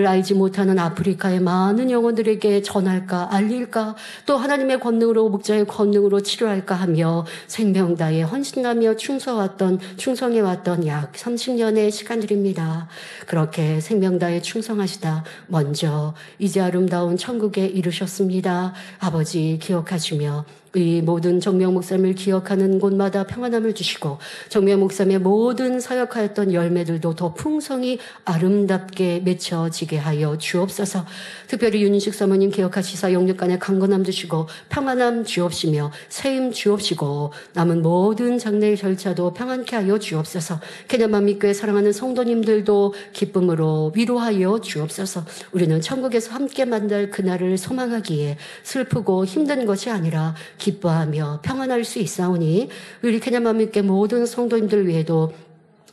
알지 못하는 아프리카의 많은 영혼들에게 전할까 알릴까 또 하나님의 권능으로 목자의 권능으로 치료할까 하며 생명 다해 헌신하며 충성해왔던 약 30년의 시간들입니다. 그렇게 생명 다해 충성하시다 먼저 이제 아름다운 천국에 이르셨습니다. 아버지 기억하시며 이 모든 정명 목사님을 기억하는 곳마다 평안함을 주시고 정명 목사님의 모든 사역하였던 열매들도 더 풍성히 아름답게 맺혀지게 하여 주옵소서. 특별히 윤인식 사모님 기억하시사 영육간에 강건함 주시고 평안함 주옵시며 세임 주옵시고 남은 모든 장례의 절차도 평안케 하여 주옵소서. 케냐 만민교회 사랑하는 성도님들도 기쁨으로 위로하여 주옵소서. 우리는 천국에서 함께 만날 그날을 소망하기에 슬프고 힘든 것이 아니라 기뻐하며 평안할 수 있사오니 우리 케냐 만민교회 모든 성도님들 위에도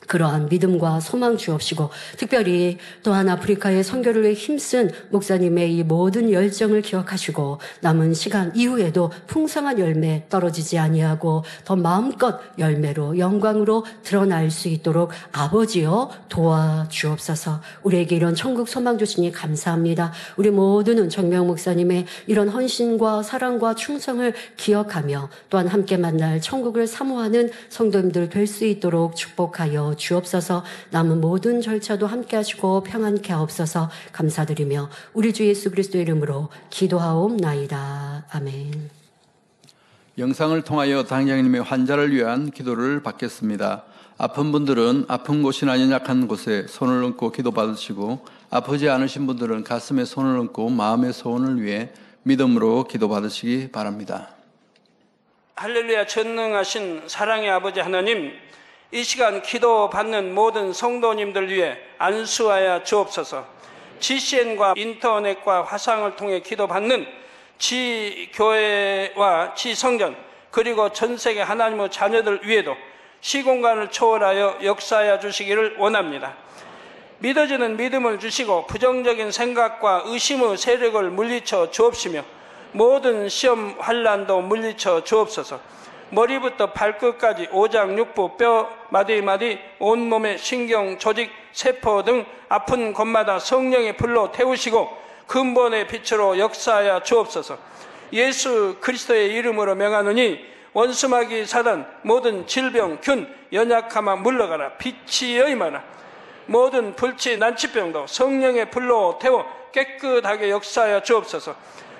그러한 믿음과 소망 주옵시고 특별히 또한 아프리카의 선교를 위해 힘쓴 목사님의 이 모든 열정을 기억하시고 남은 시간 이후에도 풍성한 열매 떨어지지 아니하고 더 마음껏 열매로 영광으로 드러날 수 있도록 아버지여 도와주옵소서. 우리에게 이런 천국 소망 주시니 감사합니다. 우리 모두는 정명 목사님의 이런 헌신과 사랑과 충성을 기억하며 또한 함께 만날 천국을 사모하는 성도님들 될 수 있도록 축복하여 주옵소서. 남은 모든 절차도 함께 하시고 평안케 하옵소서. 감사드리며 우리 주 예수 그리스도의 이름으로 기도하옵나이다. 아멘. 영상을 통하여 당장님의 환자를 위한 기도를 받겠습니다. 아픈 분들은 아픈 곳이나 연약한 곳에 손을 얹고 기도받으시고 아프지 않으신 분들은 가슴에 손을 얹고 마음의 소원을 위해 믿음으로 기도받으시기 바랍니다. 할렐루야. 전능하신 사랑의 아버지 하나님, 이 시간 기도받는 모든 성도님들 위해 안수하여 주옵소서. GCN과 인터넷과 화상을 통해 기도받는 지교회와 지성전 그리고 전 세계 하나님의 자녀들 위에도 시공간을 초월하여 역사하여 주시기를 원합니다. 믿어지는 믿음을 주시고 부정적인 생각과 의심의 세력을 물리쳐 주옵시며 모든 시험 환난도 물리쳐 주옵소서. 머리부터 발끝까지 오장육부 뼈 마디마디 온몸의 신경 조직 세포 등 아픈 곳마다 성령의 불로 태우시고 근본의 빛으로 역사하여 주옵소서. 예수 그리스도의 이름으로 명하노니 원수마귀 사단 모든 질병 균 연약함아 물러가라. 빛이 여임하라. 모든 불치 난치병도 성령의 불로 태워 깨끗하게 역사하여 주옵소서.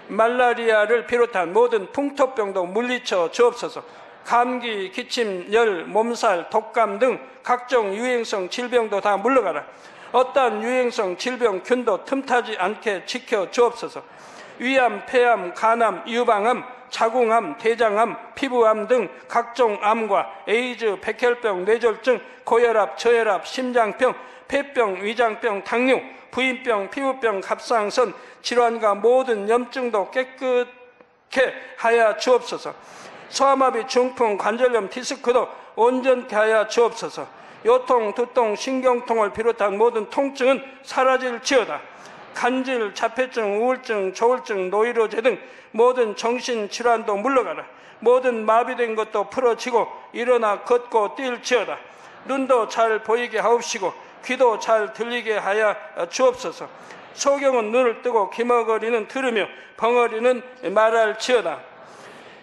말라리아를 비롯한 모든 풍토병도 물리쳐 주옵소서. 감기, 기침, 열, 몸살, 독감 등 각종 유행성 질병도 다 물러가라. 어떠한 유행성 질병 균도 틈타지 않게 지켜 주옵소서. 위암, 폐암, 간암, 유방암, 자궁암, 대장암, 피부암 등 각종 암과 에이즈, 백혈병, 뇌졸중, 고혈압, 저혈압, 심장병, 폐병, 위장병, 당뇨, 부인병, 피부병, 갑상선, 질환과 모든 염증도 깨끗게 하여 주옵소서. 소아마비, 중풍, 관절염, 디스크도 온전케 하여 주옵소서. 요통, 두통, 신경통을 비롯한 모든 통증은 사라질지어다. 간질, 자폐증, 우울증, 조울증, 노이로제 등 모든 정신질환도 물러가라. 모든 마비된 것도 풀어지고 일어나 걷고 뛸지어다. 눈도 잘 보이게 하옵시고 귀도 잘 들리게 하여 주옵소서. 소경은 눈을 뜨고 기머거리는 들으며 벙어리는 말할지어다.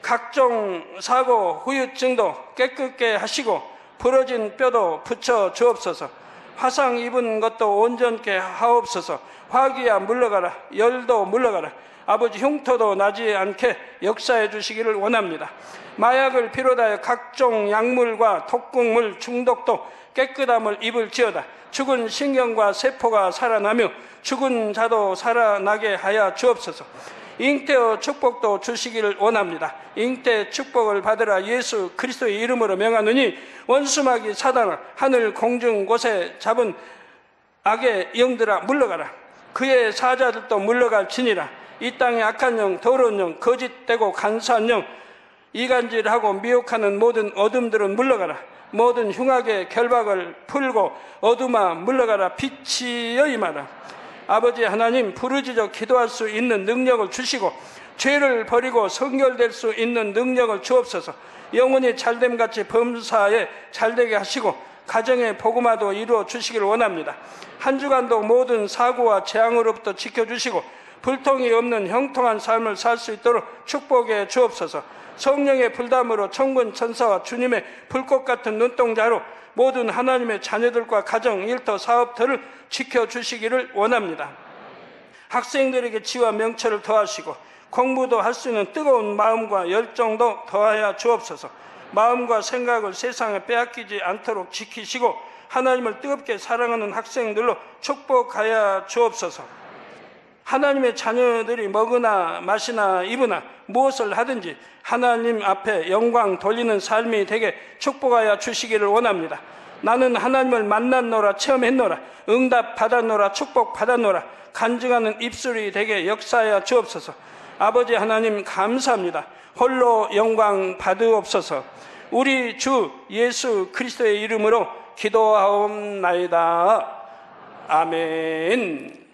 각종 사고, 후유증도 깨끗게 하시고 부러진 뼈도 붙여 주옵소서. 화상 입은 것도 온전케 하옵소서. 화기야 물러가라. 열도 물러가라. 아버지 흉터도 나지 않게 역사해 주시기를 원합니다. 마약을 비롯하여 각종 약물과 독극물 중독도 깨끗함을 입을지어다. 죽은 신경과 세포가 살아나며 죽은 자도 살아나게 하여 주옵소서. 잉태의 축복도 주시기를 원합니다. 잉태 축복을 받으라. 예수 그리스도의 이름으로 명하노니 원수마귀 사단아 하늘 공중 곳에 잡은 악의 영들아 물러가라. 그의 사자들도 물러갈지니라. 이 땅의 악한 영, 더러운 영, 거짓되고 간사한 영, 이간질하고 미혹하는 모든 어둠들은 물러가라. 모든 흉악의 결박을 풀고 어둠아 물러가라. 빛이 여임하라. 아버지 하나님, 부르짖어 기도할 수 있는 능력을 주시고 죄를 버리고 성결될 수 있는 능력을 주옵소서. 영혼이 잘됨같이 범사에 잘되게 하시고 가정의 복음화도 이루어 주시기를 원합니다. 한 주간도 모든 사고와 재앙으로부터 지켜주시고 불통이 없는 형통한 삶을 살 수 있도록 축복해 주옵소서. 성령의 불담으로 천군 천사와 주님의 불꽃 같은 눈동자로 모든 하나님의 자녀들과 가정, 일터, 사업터를 지켜주시기를 원합니다. 학생들에게 지와 명철을 더하시고 공부도 할 수 있는 뜨거운 마음과 열정도 더하여 주옵소서. 마음과 생각을 세상에 빼앗기지 않도록 지키시고 하나님을 뜨겁게 사랑하는 학생들로 축복하여 주옵소서. 하나님의 자녀들이 먹으나 마시나 입으나 무엇을 하든지 하나님 앞에 영광 돌리는 삶이 되게 축복하여 주시기를 원합니다. 나는 하나님을 만났노라, 체험했노라, 응답 받았노라, 축복 받았노라, 간증하는 입술이 되게 역사하여 주옵소서. 아버지 하나님 감사합니다. 홀로 영광 받으옵소서. 우리 주 예수 그리스도의 이름으로 기도하옵나이다. 아멘.